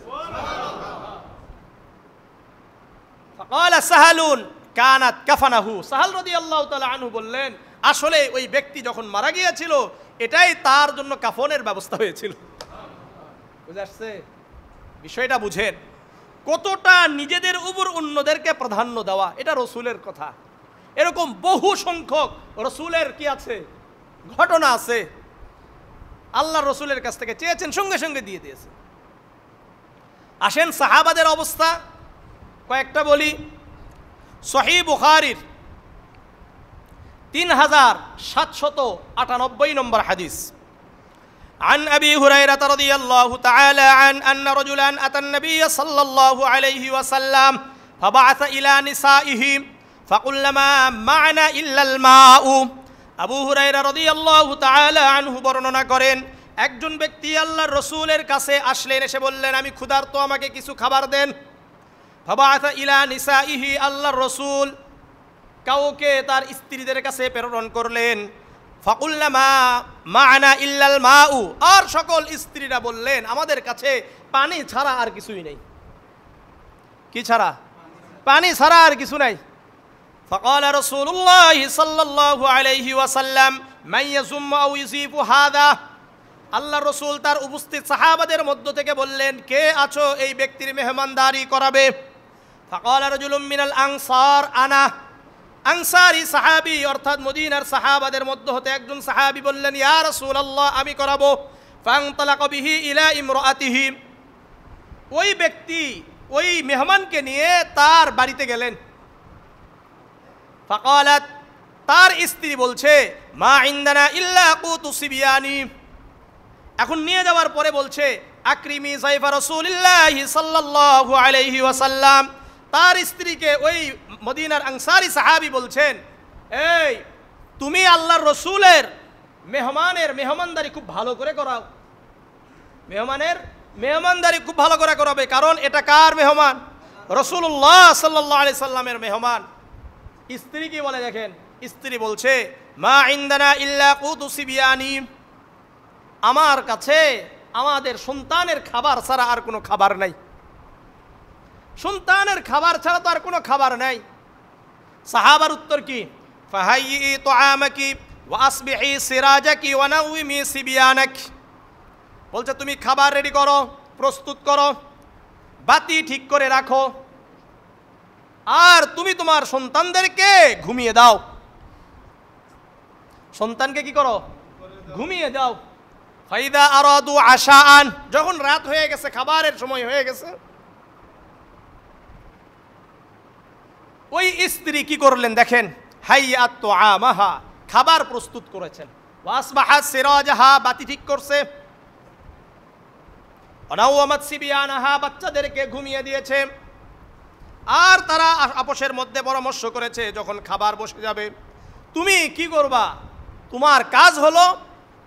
ফাকালা সাহালুন কানাত কাফানাহু, সাহাল রাদিয়াল্লাহু তাআলা আনহু বললেন, আসলে ওই ব্যক্তি যখন মারা গিয়েছিল এটাই তার জন্য কাফনের ব্যবস্থা হয়েছিল। বুঝে আসছে বিষয়টা? বুঝেন কতটা নিজেদের উপর অন্যদেরকে প্রাধান্য দেওয়া, এটা রসুলের কথা। এরকম বহু সংখ্যক রসুলের কি আছে, ঘটনা আছে, আল্লাহ রসুলের কাছ থেকে চেয়েছেন, সঙ্গে সঙ্গে দিয়ে দিয়েছে। আসেন সাহাবাদের অবস্থা কয়েকটা বলি। সহিহ বুখারীর 3798 নম্বর হাদিস, عن أبي هريرة رضي الله تعالى عنه أن رجلا أتى النبي صلى الله عليه وسلم فبعث إلى نسائه فقل ما معنا إلا الماء। আবু হুরায়রা রাদিয়াল্লাহু তাআলা আনহু বর্ণনা করেন, একজন ব্যক্তি আল্লাহর রসুলের কাছে আসলেন, এসে বললেন, আমি ক্ষুধার্ত, আমাকে কিছু খাবার দেন। ফাবাআসা ইলা নিসাইহি, আল্লাহর রসুল কাউকে তার স্ত্রীদের কাছে প্রেরণ করলেন। ফাকুলনা মা মা'না ইল্লাল মাউ, আর সকল স্ত্রীরা বললেন, আমাদের কাছে পানি ছাড়া আর কিছুই নেই। কি ছাড়া? পানি ছাড়া আর কিছু নাই। فقال رسول الله صلى الله عليه وسلم من يزم أو يزيف هذا, আল্লাহ রসুল তার উপস্থিত সাহাবাদের মধ্য থেকে বললেন, কে আছো এই ব্যক্তির মেহমানদারি করাবে? فقال رجل من الأنصار أنا, আনসারী সাহাবী অর্থাৎ মদিনার সাহাবাদের মধ্য হতে একজন সাহাবী বললেন, ইয়া রাসূলুল্লাহ, আমি করাবো। ফান্তালাকা বিহি ইলা ইমরাতিহি, ওই ব্যক্তি ওই মেহমানকে নিয়ে তার বাড়িতে গেলেন। ফাকালাত, তার স্ত্রী বলছে, মা ইনদানা ইল্লা কুতু সিবিয়ানি, এখন নিয়ে যাওয়ার পরে বলছে, আকরিমি যায়ফা রাসূলিল্লাহি সাল্লাল্লাহু আলাইহি ওয়াসাল্লাম। তার স্ত্রীকে ওই মদিনার আনসারী সাহাবী বলছেন, এই তুমি আল্লাহর রসুলের মেহমানদারি খুব ভালো করে করাও, মেহমানদারি খুব ভালো করে করাবে, কারণ এটা কার মেহমান? রাসূলুল্লাহ সাল্লাল্লাহু আলাইহি সাল্লামের মেহমান। স্ত্রী কি বলে দেখেন, স্ত্রী বলছে, মা ইনদানা ইল্লা কুতু সিবিয়ানি, আমার কাছে আমাদের সন্তানের খাবার ছাড়া আর কোনো খাবার নাই, সন্তানের খাবার ছাড়া তো আর কোনো খাবার নাই। সাহাবার উত্তর কি? ফাহাইয়ি তুআমাকি ওয়া আসবিহি সিরাজাকি ওয়া নাওমি সিবিয়ানাকি, বলছে তুমি খাবার রেডি করো, প্রস্তুত করো, বাতি ঠিক করে রাখো, আর তুমি তোমার সন্তানদেরকে ঘুমিয়ে দাও। সন্তানকে কি করো? ঘুমিয়ে দাও। ফাইদা আরাদু আশাআন, যখন রাত হয়ে গেছে, খাবারের সময় হয়ে গেছে, ওই স্ত্রী কি করলেন দেখেন, হাইয়াত তুআমাহা, খাবার প্রস্তুত করেছেন। ওয়াসবাহাত সিরাজাহা, বাতি ঠিক করছে। ওয়ানাওয়ামাত সিবিয়ানাহা, বাচ্চাদেরকে ঘুমিয়ে দিয়েছে। আর তারা আপসের মধ্যে পরামর্শ করেছে, যখন খাবার বসে যাবে তুমি কি করবা, তোমার কাজ হলো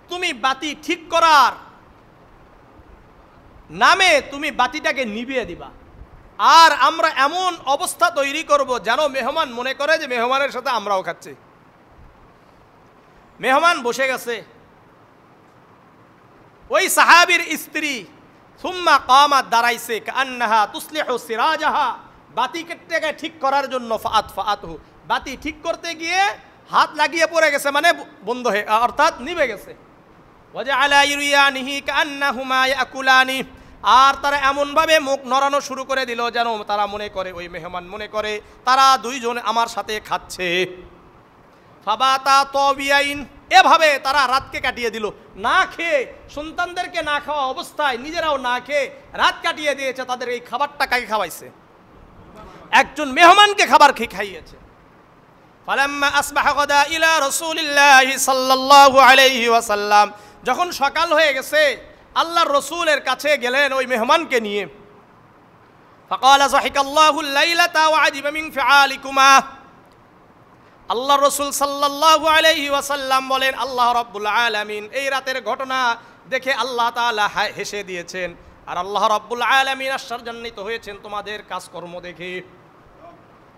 তুমি বাতি ঠিক করার নামে তুমি বাতিটাকে নিভিয়ে দিবা, আর আমরা এমন অবস্থা তৈরি করব যেন মেহমান মনে করে যে মেহমানের সাথে আমরাও খাচ্ছি। মেহমান বসে গেছে, ওই সাহাবীর স্ত্রী সুম্মা কামাত, দাঁড়াইছে, কান্নাহা তুসলিহু সিরাজাহা, বাতিটাকে ঠিক করার জন্য। ফাআতহু, বাতি ঠিক করতে গিয়ে হাত লাগিয়ে পড়ে গেছে, মানে বন্ধ হয়ে, অর্থাৎ নিভে গেছে। ওয়াজআলা ইরয়ানিহি কান্নাহুমা ইয়াকুলানি, আর তারা এমনভাবে মুখ নড়ানো শুরু করে দিল যেন তারা মনে করে, ওই মেহমান মনে করে তারা দুইজন আমার সাথে খাচ্ছে। ফাবাতা তাবিয়াইন, এভাবে তারা রাতকে কাটিয়ে দিল, না খেয়ে, সন্তানদেরকে না খাওয়া অবস্থায় নিজেরাও না খেয়ে রাত কাটিয়ে দিয়েছে। তাদের এই খাবারটা কাকে খাওয়াইছে? একজন মেহমানকে খাবার খাইয়েছে। ফালাম্মা আসবাহা গাদা ইলা রাসূলিল্লাহি সাল্লাল্লাহু আলাইহি ওয়াসাল্লাম, যখন সকাল হয়ে গেছে আল্লাহর রাসূলের কাছে গেলেন ওই মেহমানকে নিয়ে। ফাকালা যাহিকাল্লাহুল লাইলাতা ওয়া আজিবা মিন ফিআলিকুমা, আল্লাহর রাসূল সাল্লাল্লাহু আলাইহি ওয়াসাল্লাম বলেন, আল্লাহ রাব্বুল আলামিন এই রাতের ঘটনা দেখে আল্লাহ তাআলা হেসে দিয়েছেন, আর আল্লাহ রাব্বুল আলামিন আশ্চর্যান্বিত হয়েছেন তোমাদের কাজকর্ম দেখে।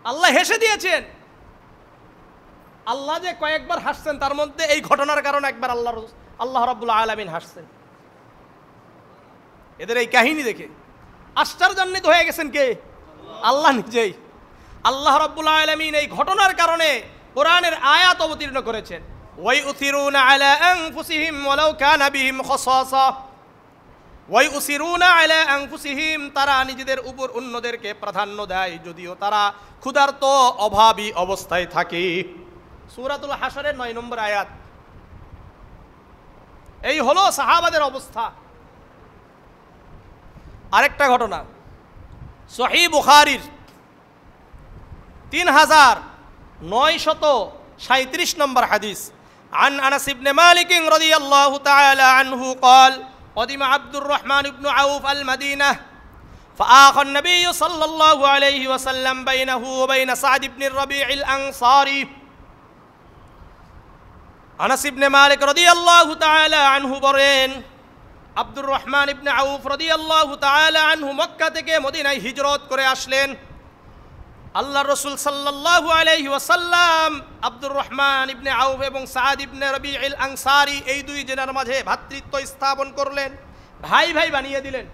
আল্লাহ হেসে দিয়েছেন। আল্লাহ যে কয়েকবার হাসছেন, তার মধ্যে এই ঘটনার কারণে একবার আল্লাহ রাব্বুল আলামিন হাসছেন। এদের এই কাহিনী দেখে আশ্চর্যান্বিত হয়ে গেছেন কে? আল্লাহ নিজেই। আল্লাহ রাব্বুল আলামিন এই ঘটনার কারণে কোরআনের আয়াত অবতীর্ণ করেছেন, ওয়াইউসিরুনা আলা আনফুসিহিম ওয়ালাউ কানা বিহিম খাসাসা, ওয়াইউসিরুনা আলা আনফুসিহিম, তারা নিজেদের উপর অন্যদেরকে প্রাধান্য দেয় যদিও তারা ক্ষুধার্ত অভাবী অবস্থায় থাকে। সূরাতুল হাশরের 9 নম্বর আয়াত। এই হলো সাহাবাদের অবস্থা। আরেকটা ঘটনা সহিহ বুখারীর 3937 নম্বর হাদিস। عن أنس بن مالك رضي الله تعالى عنه قال قدم عبد الرحمن بن عوف المدينة فآخى النبي صلى الله عليه وسلم بينه وبين سعد بن الربيع الأنصاري। আনাস ইবনে মালিক রাদিয়াল্লাহু তাআলা আনহু বলেন, আব্দুর রহমান ইবনে আউফ রাদিয়াল্লাহু তাআলা আনহু মক্কা থেকে মদিনায় হিজরত করে আসলেন। আল্লাহর রাসূল সাল্লাল্লাহু আলাইহি ওয়াসাল্লাম আব্দুর রহমান ইবনে আউফ এবং সাদ ইবনে রবিউল আনসারী এই দুই জনের মাঝে ভ্রাতৃত্ব স্থাপন করলেন, ভাই ভাই বানিয়ে দিলেন।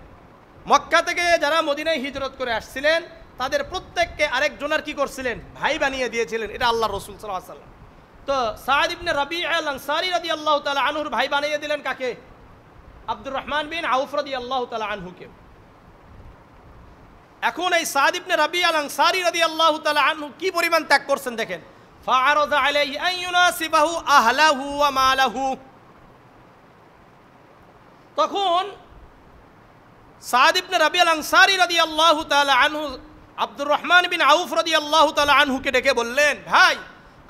মক্কা থেকে যারা মদিনায় হিজরত করে আসছিলেন তাদের প্রত্যেককে আরেকজনের কি করছিলেন? ভাই বানিয়ে দিয়েছিলেন। এটা আল্লাহর রাসূল সাল্লাল্লাহু আলাইহি ওয়াসাল্লাম। তো সাদ ইবনে রবিউল আনসারী রাদিয়াল্লাহু তাআলা আনহুর ভাই বানিয়ে দিলেন কাকে? আব্দুর রহমান বিন আউফ রাদিয়াল্লাহু তাআলা আনহুকে। এখন এই সাদ ইবনে রবিউল আনসারী রাদিয়াল্লাহু তাআলা আনহু কি পরিমাণ ত্যাগ করছেন দেখেন। ফাআরাযা আলাইহি আন ইউনাসিবাহু আহলাহু ওয়া মালাহু, তখন সাদ ইবনে রবিউল আনসারী রাদিয়াল্লাহু তাআলা আনহু আব্দুর রহমান বিন আউফ রাদিয়াল্লাহু তাআলা আনহুকে ডেকে বললেন, ভাই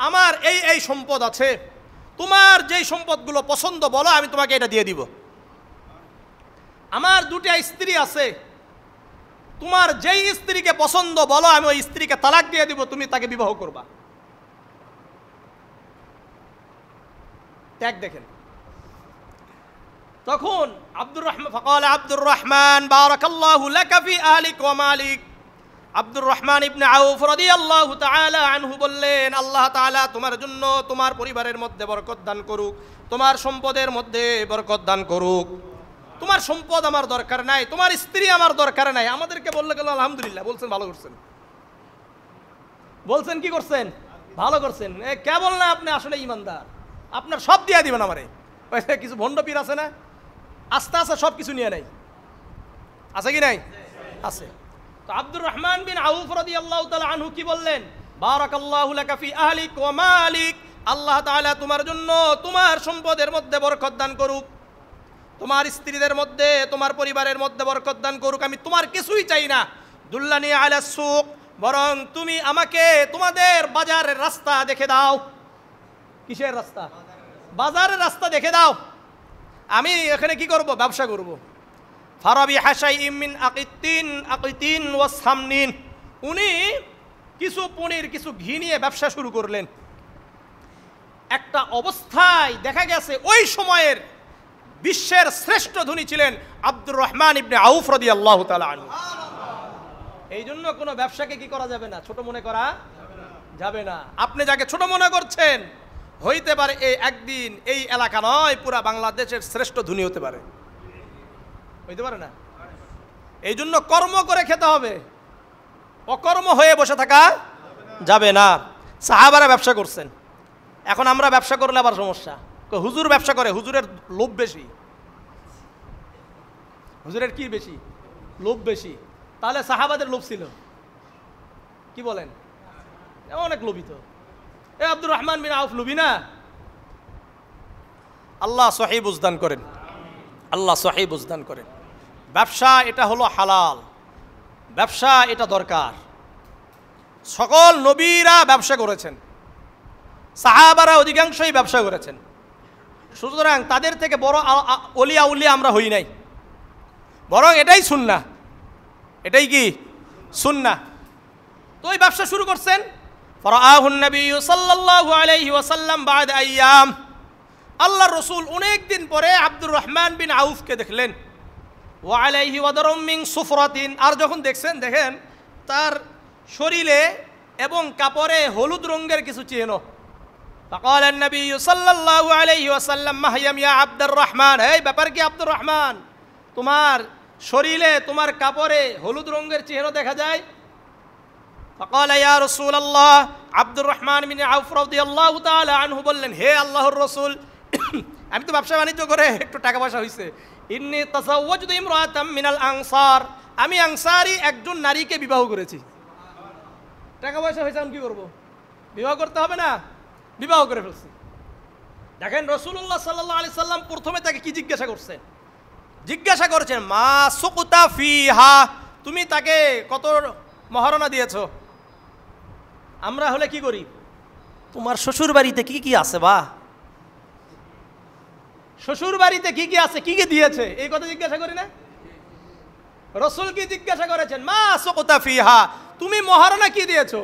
আমার এই সম্পদ আছে, তোমার যেই সম্পদগুলো পছন্দ বলো, আমি তোমাকে এটা দিয়ে দিব। আমার দুটা স্ত্রী আছে, তোমার যেই স্ত্রীকে পছন্দ বলো, আমি ওই স্ত্রীকে তালাক দিয়ে দিব, তুমি তাকে বিবাহ করবা। ত্যাগ দেখেন। তখন আব্দুর রহমান বারাকাল্লাহু লাকা ফি আহলিক ওয়া মালিক, আব্দুর রহমান ইবনে আউফ রাদিয়াল্লাহু তাআলা আনহু বললেন, আল্লাহ তাআলা তোমার জন্য তোমার পরিবারের মধ্যে বরকত দান করুক, তোমার সম্পদের মধ্যে বরকত দান করুক। তোমার সম্পদ আমার দরকার নাই, তোমার স্ত্রী আমার দরকার নাই। আমাদেরকে বললে গেল আলহামদুলিল্লাহ, বলছেন ভালো করছেন, বলছেন কি করছেন, ভালো করছেন। কেবল না আপনি আসলে ইমানদার, আপনার সব দিয়ে দিবেন আমারে। কিছু ভণ্ড পীর আছে না, আস্তে আস্তে সব কিছু নিয়ে নেয়, আছে কি নাই? আছে। তো আব্দুর রহমান বিন আউফ রাদিয়াল্লাহু তাআলা আনহু কি বললেন? বারাকাল্লাহু লাকা ফি আহলিক ওয়া মালিক, আল্লাহ তাআলা তোমার জন্য তোমার সম্পদের মধ্যে বরকত দান করুক, তোমার স্ত্রীদের মধ্যে, তোমার পরিবারের মধ্যে বরকত দান করুক। আমি তোমার কিছুই চাই না। দুল্লানি আলা সুক, বরং তুমি আমাকে তোমাদের বাজারের রাস্তা দেখে দাও। কিসের রাস্তা? বাজারের রাস্তা দেখে দাও। আমি এখানে কি করব? ব্যবসা করব। ফারাবি হাসাইম মিন আকিতিন ওয়া সামনিন, উনি কিছু পনির কিছু ঘি নিয়ে ব্যবসা শুরু করলেন। একটা অবস্থায় দেখা গেছে ওই সময়ের বিশ্বের শ্রেষ্ঠ ধনী ছিলেন আব্দুর রহমান ইবনে আউফ রাদিয়াল্লাহু তাআলা আনহু। এই জন্য কোনো ব্যবসাকে কি করা যাবে না, ছোট মনে করা যাবে না। আপনি যাকে ছোট মনে করছেন হইতে পারে এই একদিন এই এলাকা নয়, পুরা বাংলাদেশের শ্রেষ্ঠ ধনী হতে পারে, হইতে পারে না। এই জন্য কর্ম করে খেতে হবে, অকর্ম হয়ে বসে থাকা যাবে না। সাহাবারা ব্যবসা করছেন, এখন আমরা ব্যবসা করলে আবার সমস্যা। হুজুর ব্যবসা করে, হুজুরের লোভ বেশি। হুজুরের কি বেশি? লোভ বেশি। তাহলে সাহাবাদের লোভ ছিল, কি বলেন? অনেক লোভিত। আব্দুর রহমান বিন আউফ লোভী না? আল্লাহ সহিহ বুঝদান করেন, আল্লাহ সহিহ বুঝদান করেন। ব্যবসা এটা হলো হালাল, ব্যবসা এটা দরকার। সকল নবীরা ব্যবসা করেছেন, সাহাবারা অধিকাংশই ব্যবসা করেছেন। সুতরাং তাদের থেকে বড় অলিয়া উলিয়া আমরা হই নাই, বরং এটাই সুন্নাহ। এটাই কি? সুন্নাহ। তো ওই ব্যবসা শুরু করছেন। ফারাআহুন নবী সাল্লাল্লাহু আলাইহি ওয়াসাল্লাম বাদ আইয়াম, আল্লাহর রাসূল অনেক দিন পরে আব্দুর রহমান বিন আউফকে দেখলেন। ওয়া আলাইহি ওয়াদারুম মিন সুফরাতিন, আর যখন দেখেন তার শরীরে এবং কাপড়ে হলুদ রঙের কিছু চিহ্ন। ফাকাল নবী সাল্লাল্লাহু আলাইহি ওয়াসাল্লাম মাহয়াম ইয়া আব্দুর রহমান, এই ব্যাপার কি আব্দুর রহমান, তোমার শরীরে তোমার কাপড়ে হলুদ রঙের চিহ্ন দেখা যায়? ফাকাল ইয়া রাসূলুল্লাহ, আব্দুর রহমান বিন আউফ রাদিয়াল্লাহু তাআলা আনহু বললেন, হে আল্লাহর রাসূল, আমি তো ব্যবসা বাণিজ্য করে একটু টাকা পয়সা হইছে। ইন্নী তাযাওয়াজতু ইমরাতাম মিনাল আনসার, আমি আনসারী একজন নারীকে বিবাহ করেছি। টাকা পয়সা হয়েছে, আমি কি করবো? বিবাহ করতে হবে না? বিবাহ করে ফেলছি। দেখেন রাসূলুল্লাহ সাল্লাল্লাহু আলাইহি সাল্লাম প্রথমে তাকে কি জিজ্ঞাসা করছেন? জিজ্ঞাসা করেছেন মা সুকতা ফিহা, তুমি তাকে কত মহারণা দিয়েছো? আমরা হলে কি করি? তোমার শ্বশুর বাড়িতে কি কি আছে, বা শ্বশুর বাড়িতে কি কি আছে, কি কি দিয়েছে, এই কথা জিজ্ঞাসা করি না? রাসূল কি জিজ্ঞাসা করেছেন? মা সুকতা ফিহা, তুমি মহারণা কি দিয়েছো?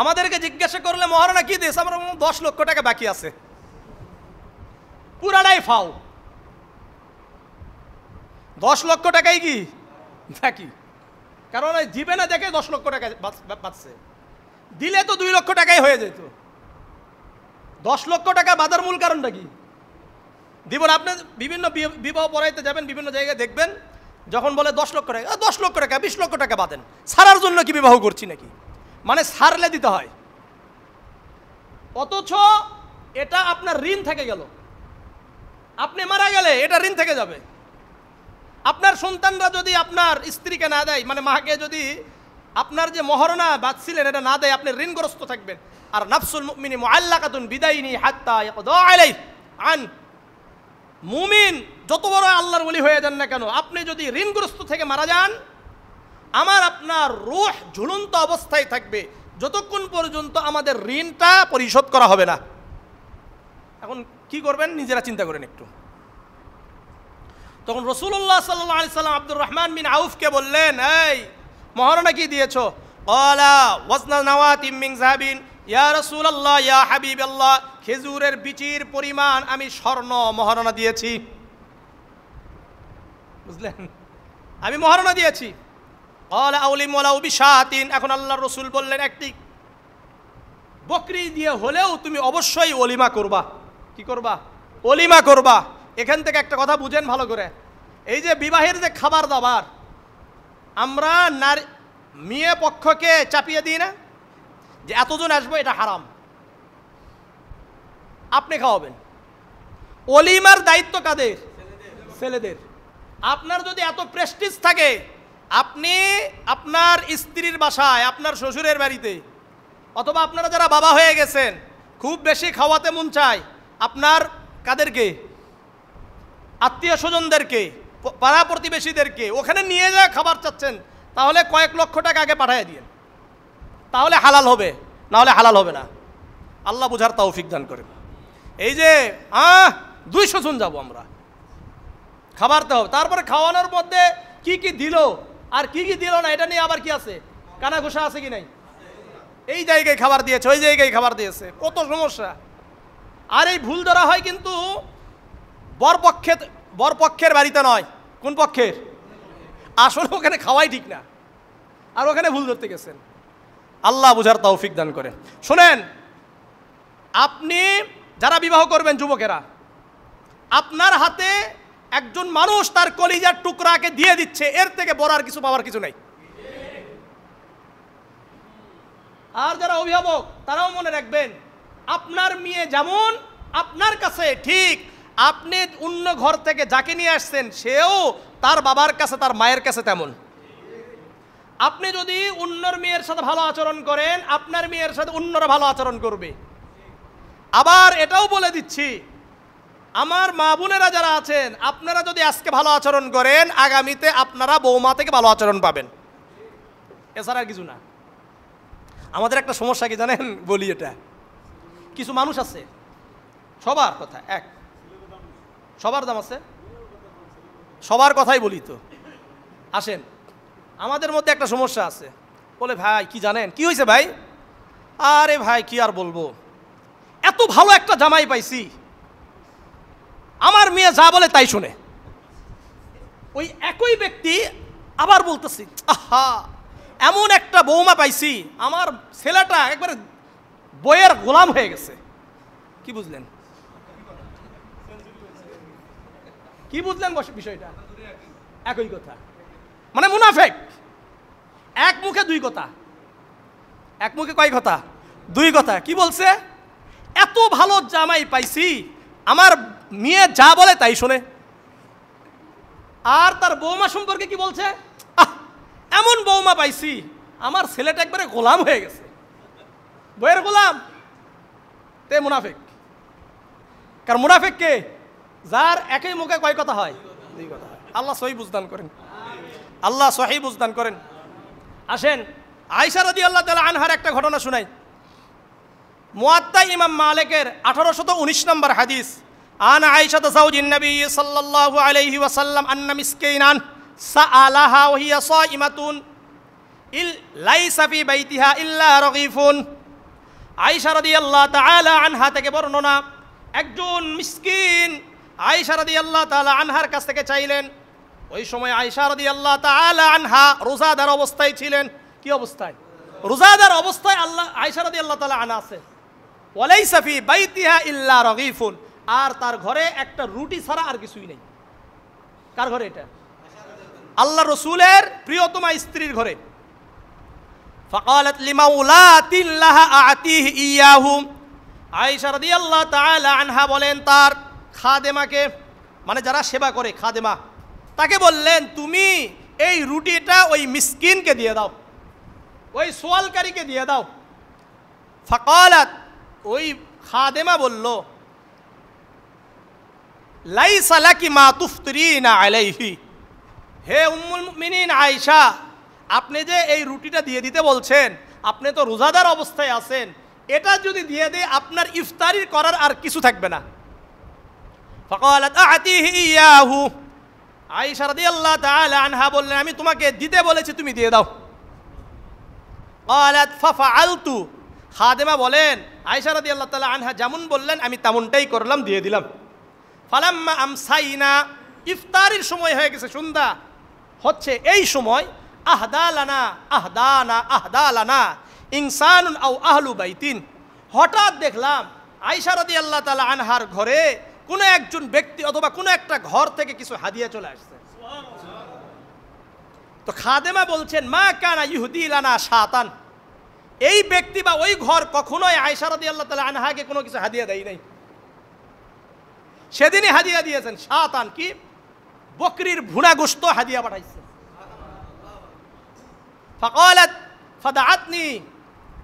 আমাদেরকে জিজ্ঞাসা করলে মহারণা কি দিয়েছে, আমরা 10 লক্ষ টাকা বাকি আছে, পুরাটাই ফাও। 10 লক্ষ টাকাই কি বাকি? কারণ দিবে না দেখে 10 লক্ষ টাকা বাঁচছে, দিলে তো 2 লক্ষ টাকাই হয়ে যেত। 10 লক্ষ টাকা বাঁধার মূল কারণটা কি? দিব না। আপনি বিভিন্ন বিবাহ পড়াইতে যাবেন, বিভিন্ন জায়গায় দেখবেন যখন বলে 10 লক্ষ টাকা, 10 লক্ষ টাকা 20 লক্ষ টাকা বাঁধেন, ছাড়ার জন্য কি বিবাহ করছি নাকি? মানে ছাড়লে দিতে হয়, অথচ এটা আপনার ঋণ থেকে গেল। আপনি মারা গেলে এটা ঋণ থেকে যাবে। আপনার সন্তানরা যদি আপনার স্ত্রীকে না দেয়, মানে মাকে যদি আপনার যে মহারণা বাঁচছিলেন এটা না দেয়, আপনি ঋণগ্রস্ত থাকবেন। আর নাফসুল মুমিনি মুআল্লাকাতুন বিদাইনি হাত্তা ইয়াকদা আলাইহি আন, মুমিন যত বড় আল্লাহর ওলি হয়ে যান না কেন, আপনি যদি ঋণগ্রস্ত থেকে মারা যান, আমার আপনার রূহ ঝুলন্ত অবস্থায় থাকবে যতক্ষণ পর্যন্ত আমাদের ঋণটা পরিশোধ করা হবে না। এখন কি করবেন নিজেরা চিন্তা করেন একটু। তখন রাসূলুল্লাহ সাল্লাল্লাহু আলাইহি সাল্লাম আব্দুর রহমান বিন আউফকে বললেন, এই মহারণা কি দিয়েছো? ক্বালা ওয়াজনা নাওয়াতিম মিন যাহাবিন, ইয়া রাসূলুল্লাহ ইয়া হাবিবাল্লাহ, খেজুরের বিচির পরিমাণ আমি স্বর্ণ মহারণা দিয়েছি। বুঝলেন, আমি মহারণা দিয়েছি। ক্বালা আউলিম ওয়ালাউ বিশাতিন, এখন আল্লাহর রাসূল বললেন একটি বকরি দিয়ে হলেও তুমি অবশ্যই ওলিমা করবা। কি করবা? ওলিমা করবা। এখান থেকে একটা কথা বুঝেন ভালো করে, এই যে বিবাহের যে খাবার দাবার আমরা নারী মেয়ে পক্ষকে চাপিয়ে দিই না যে এতজন আসবো, এটা হারাম, আপনি খাওয়াবেন। ওলিমার দায়িত্ব কাদের? ছেলেদের। আপনার যদি এত প্রেস্টিজ থাকে, আপনি আপনার স্ত্রীর বাসায়, আপনার শ্বশুরের বাড়িতে, অথবা আপনারা যারা বাবা হয়ে গেছেন খুব বেশি খাওয়াতে মন চায়, আপনার কাদেরকে? আত্মীয় স্বজনদেরকে, পাড়া প্রতিবেশীদেরকে ওখানে নিয়ে যা খাবার চাচ্ছেন, তাহলে কয়েক লক্ষ টাকা আগে পাঠিয়ে দিন, তাহলে হালাল হবে, না হলে হালাল হবে না। আল্লাহ বুঝার তৌফিক দান করেন। এই যে 200 জন যাবো আমরা, খাবারতে হবে, তারপরে খাওয়ানোর মধ্যে কি কি দিল আর কি কি দিল না এটা নিয়ে আবার কি আছে, কানা ঘোষা আছে কি নাই? এই জায়গায় খাবার দিয়েছে, ওই জায়গায় খাবার দিয়েছে, কত সমস্যা। আর এই ভুল ধরা হয় কিন্তু বরপক্ষের বাড়িতে নয়। কোন পক্ষের? আসলে ওখানে খাওয়াই ঠিক না, আর ওখানে ভুল ধরতে গেছেন। আল্লাহ বুঝার তৌফিক দান করেন। শোনেন, আপনি যারা বিবাহ করবেন যুবকেরা, আপনার হাতে একজন মানুষ তার কলিজার টুকরাকে দিয়ে দিচ্ছে, এর থেকে বড় আর কিছু পাওয়ার কিছু নাই। আর যারা অভিভাবক তারাও মনে রাখবেন, আপনার মেয়ে যেমন আপনার কাছে, ঠিক আপনি অন্য ঘর থেকে যাকে নিয়ে আসছেন সেও তার বাবার কাছে, তার মায়ের কাছে তেমন। আপনি যদি অন্যর মেয়ের সাথে ভালো আচরণ করেন, আপনার মেয়ের সাথে অন্যরা ভালো আচরণ করবে। আবার এটাও বলে দিচ্ছি, আমার মা বোনেরা যারা আছেন, আপনারা যদি আজকে ভালো আচরণ করেন, আগামীতে আপনারা বৌমা থেকে ভালো আচরণ পাবেন, এছাড়া আর কিছু না। আমাদের একটা সমস্যা কি জানেন, বলি এটা, কিছু মানুষ আছে সবার কথা এক, সবার দাম আছে, সবার কথাই বলি। তো আসেন, আমাদের মধ্যে একটা সমস্যা আছে। বলে ভাই কি জানেন কি হয়েছে ভাই? আরে ভাই কি আর বলবো, এত ভালো একটা জামাই পাইছি, আমার মেয়ে যা বলে তাই শুনে। ওই একই ব্যক্তি আবার বলতেছি, আহা এমন একটা বৌমা পাইছি, আমার ছেলেটা একবারে বইয়ের গোলাম হয়ে গেছে। কি বুঝলেন? কি বুঝলেন বিষয়টা? একই কথা, মানে মুনাফেক। এক মুখে দুই কথা, এক মুখে কয় কথা? দুই কথা। কি বলছে? এত ভালো জামাই পাইছি, আমার মেয়ে যা বলে তাই শোনে। আর তার বৌমা সম্পর্কে কি বলছে? এমন বৌমা পাইছি, আমার ছেলেটা একবারে গোলাম হয়ে গেছে, বইয়ের গোলাম। তে মুনাফেক। কারণ মুনাফেক কে? যার একই মুখে কয় কথা হয়? দুই কথা হয়। আল্লাহ সহি বুঝদান করেন, আল্লাহ সহি বুঝদান করেন। আসেন, আয়েশা রাদিয়াল্লাহু তাআলা আনহার একটা ঘটনা শুনাই। মুয়াত্তা ইমাম মালিকের 1819 নম্বর হাদিস। আন আয়েশা যাওজিন নবী সাল্লাল্লাহু আলাইহি ওয়াসাল্লাম আন্না মিসকিনান সাআলাহা ওয়া হিয়া সাইমাতুন লাইসা ফি বাইতিহা ইল্লা রাগীফুন। আয়েশা রাদিয়াল্লাহু তাআলা আনহা থেকে বর্ণনা, একজন মিসকিন আয়েশা রাদিয়াল্লাহু তাআলা আনহার কাছ থেকে চাইলেন। ওই সময় আয়েশা রাদিয়াল্লাহু তাআলা আনহা রোজাদার অবস্থায় ছিলেন। কি অবস্থায়? রোজাদার অবস্থায় আল্লাহ আয়েশা রাদিয়াল্লাহু তাআলা আনহা আছে। ওয়ালাইসা ফি বাইতিহা ইল্লা রাগীফুন, আর তার ঘরে একটা রুটি ছাড়া আর কিছুই নেই। কার ঘরে এটা? আল্লাহ রসুলের প্রিয়তমা স্ত্রীর ঘরে। ফাকালাত লিমাউলাতিন লাহা আতিহি ইয়াহু। আয়েশা রাদিয়াল্লাহু তাআলা আনহা বলেন তার খাদেমাকে, মানে যারা সেবা করে খাদেমা, তাকে বললেন তুমি এই রুটিটা ওই মিসকিনকে দিয়ে দাও, ওই সোয়ালকারীকে দিয়ে দাও। ফাকালাত, ওই খাদেমা বলল, লাইসা লাকি মা তুফতিরিনা আলাইহি। হে উম্মুল মুমিনিন আয়েশা, আপনি যে এই রুটিটা দিয়ে দিতে বলছেন, আপনি তো রোজাদার অবস্থায় আছেন, এটা যদি দিয়ে দেয় আপনার ইফতারি করার আর কিছু থাকবে না। ফাকালাত আতিহি ইয়াহু। আয়েশা রাদিয়াল্লাহু তাআলা আনহা বললেন আমি তোমাকে দিতে বলেছি, তুমি দিয়ে দাও। ক্বালাত ফাফআলতু। খাদেমা বলেন আয়েশা রাদিয়াল্লাহু তাআলা আনহা যেমন বললেন আমি তেমনটাই করলাম, দিয়ে দিলাম। ফালাম্মা আমসাইনা, ইফতারির সময় হয়ে গেছে, সন্ধ্যা হচ্ছে, এই সময় আহদালানা আহদানা আহদালানা ইনসানুন আও আহলু বাইতিন। হঠাৎ দেখলাম আয়েশা রাদিয়াল্লাহু তাআলা আনহার ঘরে কোনো একজন ব্যক্তি অথবা কোনো একটা ঘর থেকে কিছু হাদিয়া চলে আসছে। তো খাদেমা বলছেন মা কানা ইহুদি লানা শাতান, এই ব্যক্তি বা ওই ঘর কখনোই আয়েশা রাদিয়াল্লাহু তাআলা আনহাকে কোনো কিছু হাদিয়া দেয় নাই। সেদিনই হাদিয়া দিয়েছেন শাতান, কি বকরির ভুনা গোশত হাদিয়া পাঠাইছে। ফাকালাত ফাদাআতনি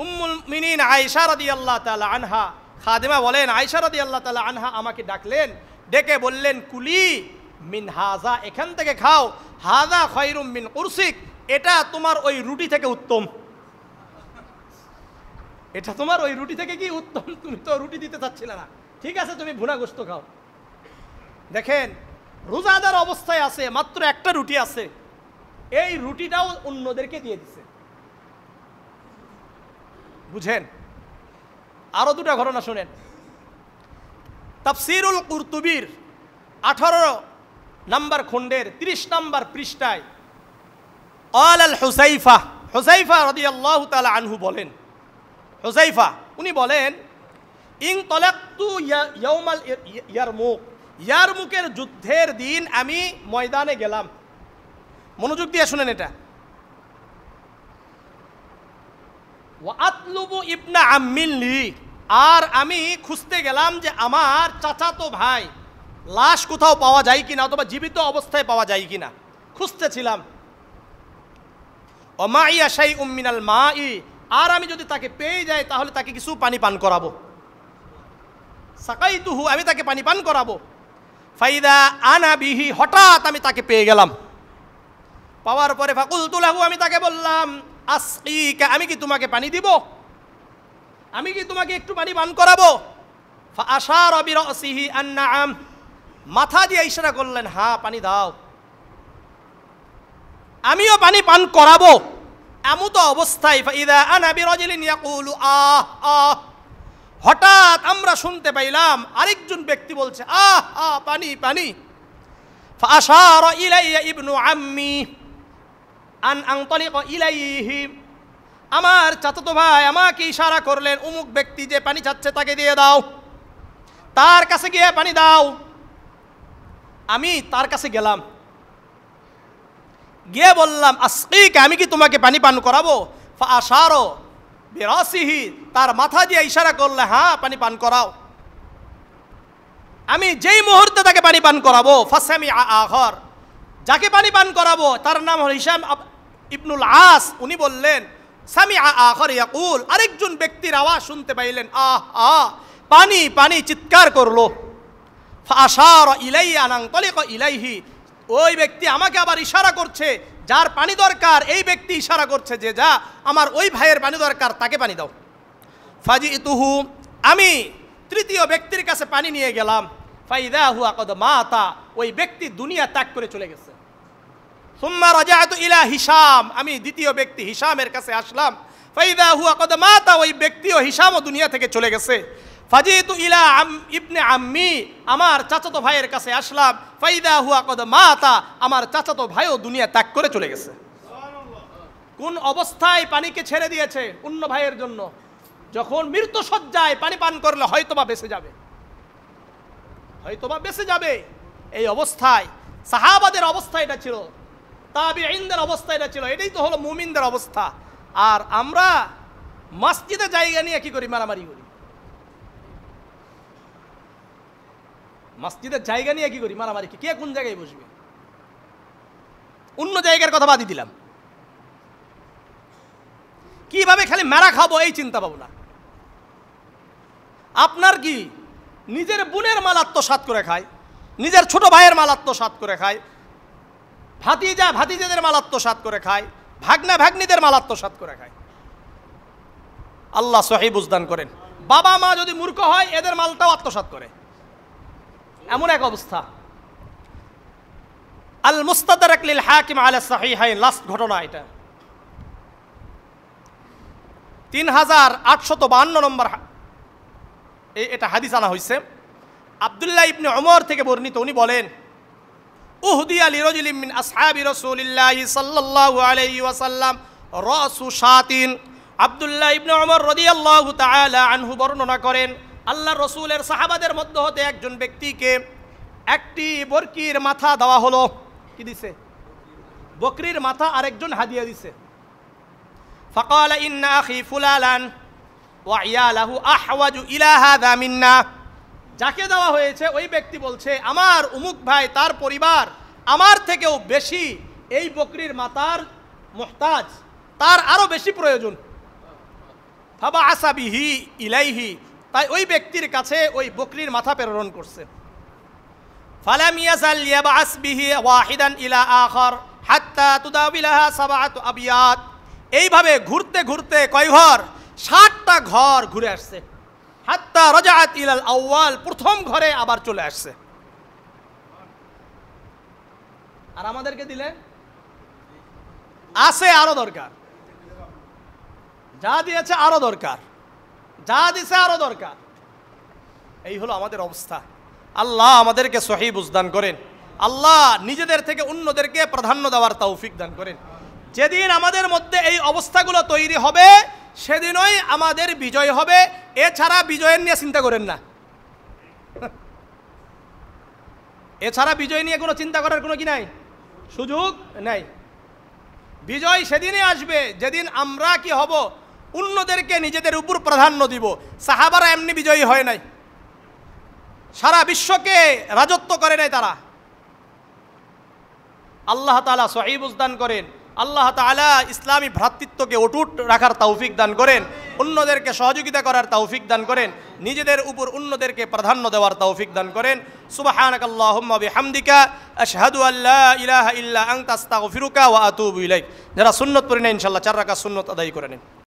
উম্মুল মুমিনিন আয়েশা রাদিয়াল্লাহু তাআলা আনহা। খাদেমা বলেন আয়েশা রাদিয়াল্লাহু তাআলা আনহা আমাকে ডাকলেন, ডেকে বললেন কুলি মিন হাজা, এখান থেকে খাও, হাজা খায়রুম মিন কুরসিক, এটা তোমার ওই রুটি থেকে উত্তম, এটা তোমার ওই রুটি থেকে কি উত্তম, তুমি তো রুটি দিতে চাচ্ছিলে না, ঠিক আছে তুমি ভুনা গোশত খাও। দেখেন রোজাদার অবস্থায় আছে, মাত্র একটা রুটি আছে, এই রুটিটাও অন্যদেরকে দিয়ে দিছে। বুঝেন? আরো দুটা ঘটনা শুনেন। তাফসীরুল কুরতুবীর 18 নম্বর খণ্ডের 30 নম্বর পৃষ্ঠায় ক্বাল আল হুযায়ফা, হুযায়ফা রাদিয়াল্লাহু তাআলা আনহু বলেন, হুযায়ফা উনি বলেন ইন তালাক্তু ইয়াউমাল ইয়ারমুক, ইয়ারমুকের যুদ্ধের দিন আমি ময়দানে গেলাম। মনোযোগ দিয়ে শুনেন এটা। ওয়া আতলুবু ইবনা আম্মিন লি, আর আমি খুঁজতে গেলাম যে আমার চাচাতো ভাই লাশ কোথাও পাওয়া যায় কিনা, অথবা জীবিত অবস্থায় পাওয়া যায় কিনা খুঁজতেছিলাম। ওমাইয়া শাইউম মিনাল মাই, আর আমি যদি তাকে পেয়ে যাই তাহলে তাকে কিছু পানি পান করাবো। সাকাইতুহু, আমি তাকে পানি পান করাবো। ফাইদা আনা বিহি, হঠাৎ আমি তাকে পেয়ে গেলাম। পাওয়ার পরে ফাকুলতু লাহু, আমি তাকে বললাম আসকিকা, আমি কি তোমাকে পানি দিব, আমি কি তোমাকে একটু পানি পান করাবো? ফাআশারা বিরাসিহি আন-নাআম, মাথা দিয়ে ইশারা করলেন হ্যাঁ পানি দাও, আমিও পানি পান করাবো। এমত অবস্থায় ফাইদা আনা বিরাজুলিন ইয়াকুলু আহ আহ, হঠাৎ আমরা শুনতে পাইলাম আরেকজন ব্যক্তি বলছে আহ আহ পানি পানি। ফাআশারা ইলাইয়া ইবনু আম্মি আন আনতালিকা ইলাইহি, আমার চাচাতো ভাই আমাকে ইশারা করলেন অমুক ব্যক্তি যে পানি চাচ্ছে তাকে দিয়ে দাও, তার কাছে গিয়ে পানি দাও। আমি তার কাছে গেলাম, গিয়ে বললাম আসকিকা, আমি কি তোমাকে পানি পান করাবো? ফাআশারা বিরাসিহি, তার মাথা দিয়ে ইশারা করলে হ্যাঁ পানি পান করাও। আমি যেই মুহূর্তে তাকে পানি পান করাবো, ফাসামিআ আখার, যাকে পানি পান করাবো তার নাম হল হিশাম ইবনুল আস, উনি বললেন সামিআ আখার ইয়াকুল, আরেকজন ব্যক্তির আওয়াজ শুনতে পাইলেন আহ আহ পানি পানি, চিৎকার করলো। ফাআশারা ইলাইয়া আন আনতালিকা ইলাইহি, ওই ব্যক্তি আমাকে আবার ইশারা করছে, যার পানি দরকার এই ব্যক্তি ইশারা করছে যে যা আমার ওই ভাইয়ের পানি দরকার, তাকে পানি দাও। ফাজিতুহু, আমি তৃতীয় ব্যক্তির কাছে পানি নিয়ে গেলাম। ফাইদা হুয়া কদ মাতা, ওই ব্যক্তি দুনিয়া ত্যাগ করে চলে গেছে। সুম্মা রাজাতু ইলা হিশাম, আমি দ্বিতীয় ব্যক্তি হিশামের কাছে আসলাম। ফাইদা হুয়া কদ মাতা, ওই ব্যক্তিও হিশামও দুনিয়া থেকে চলে গেছে। ফাজিতু ইলা ইবনে আম্মি, আমার চাচাতো ভাইয়ের কাছে আসলাম। ফাইদা হুয়া কদ মাতা, আমার চাচাতো ভাইও দুনিয়া ত্যাগ করে চলে গেছে। কোন অবস্থায় পানিকে ছেড়ে দিয়েছে অন্য ভাইয়ের জন্য? যখন মৃত্যু সজ্জায় পানি পান করলে হয়তোবা বেঁচে যাবে, হয়তোবা বেঁচে যাবে। এই অবস্থায় সাহাবাদের অবস্থা এটা ছিল, তাবিঈনদের অবস্থা এটা ছিল। এটাই তো হলো মুমিনদের অবস্থা। আর আমরা মসজিদে জায়গা নিয়ে কি করি? মারামারি করি। মসজিদের জায়গা নিয়ে কি করি? মারামারি। কে কোন জায়গায় বসবে? অন্য জায়গার কথা বাদই দিলাম, কিভাবে খালি মেরা খাবো এই চিন্তা ভাবনা। আপনার কি নিজের বোনের মাল আত্মসাৎ করে খায়, নিজের ছোট ভাইয়ের মাল আত্মসাৎ করে খায়, ভাতিজা ভাতিজাদের মাল আত্মসাৎ করে খায়, ভাগনা ভাগ্নিদের মাল আত্মসাৎ করে খায়। আল্লাহ সহিহ বুঝদান করেন। বাবা মা যদি মূর্খ হয় এদের মালটাও আত্মসাৎ করে, এমন এক অবস্থা। আল মুস্তাদরাক লিল হাকিম আলা সাহিহাইন, লাস্ট ঘটনা এটা 3852 নম্বর এটা হাদিস আনা হয়েছে। আব্দুল্লাহ ইবনে ওমর থেকে বর্ণিত, উনি বলেন উহদিয়া লিরাজুলিন মিন আসহাবি রাসূলিল্লাহি সাল্লাল্লাহু আলাইহি ওয়াসাল্লাম রাসু শাতিন। আব্দুল্লাহ ইবনে ওমর রাদিয়াল্লাহু তাআলা আনহু বর্ণনা করেন, আল্লাহর রাসূলের সাহাবাদের মধ্যে হতে একজন ব্যক্তিকে একটি বকরির মাথা দেওয়া হলো। কি দিছে? বকরির মাথা আরেকজন হাদিয়া দিছে। ফাকালা ইন্না আখি ফুলালান ওয়া ইয়ালাহু আহওয়াজু ইলা হাযা মিন্না। যাকে দেওয়া হয়েছে ওই ব্যক্তি বলছে আমার উমুক ভাই, তার পরিবার আমার থেকেও বেশি এই বকরির মাথার মুহতাজ, তার আরো বেশি প্রয়োজন। ফাবাআসা বিহি ইলাইহি, তাই ওই ব্যক্তির কাছে ওই বকরির মাথা প্রেরণ করছে। ফালাম ইয়াজাল ইয়াবআস বিহি ওয়াহিদান ইলা আখার হাত্তা তুদাবিলাহা সাবআতু আবিয়াত। এইভাবে ঘুরতে ঘুরতে কয় ঘর? 60টা ঘর ঘুরে আসছে। হাত্তা রাজাআত ইলাল আউয়াল, প্রথম ঘরে আবার চলে আসছে। আর আমাদেরকে দিলে আছে আরো দরকার, যা দিয়েছে আরো দরকার, যা দিছে আরো দরকার। এই হলো আমাদের অবস্থা। আল্লাহ আমাদেরকে সহিহ বুঝদান করেন। আল্লাহ নিজেদের থেকে অন্যদেরকে প্রাধান্য দেওয়ার তৌফিক দান করেন। যেদিন আমাদের মধ্যে এই অবস্থাগুলো তৈরি হবে সেদিনই আমাদের বিজয় হবে। এছাড়া বিজয়ের নিয়ে চিন্তা করেন না, এছাড়া বিজয় নিয়ে কোনো চিন্তা করার কোনো কি নাই, সুযোগ নাই। বিজয় সেদিনই আসবে যেদিন আমরা কি হব? অন্যদেরকে নিজেদের উপর প্রাধান্য দিব। সাহাবারা এমনি বিজয়ী হয় নাই, সারা বিশ্বকে রাজত্ব করে নাই তারা। আল্লাহ তাআলা সহিহ বুঝদান করেন, আল্লাহ তাআলা ইসলামী ভ্রাতৃত্বকে অটুট রাখার তৌফিক দান করেন, অন্যদেরকে সহযোগিতা করার তৌফিক দান করেন, নিজেদের উপর অন্যদেরকে প্রাধান্য দেওয়ার তৌফিক দান করেন। সুবহানাকাল্লাহুম্মা বিহামদিকা আশহাদু আল্লা ইলাহা ইল্লা আনতা আস্তাগফিরুকা ওয়া আতুবু ইলাইক। যারা সুন্নত পড়েন ইনশাআল্লাহ 4 রাকাত সুন্নত আদায় করে নেন।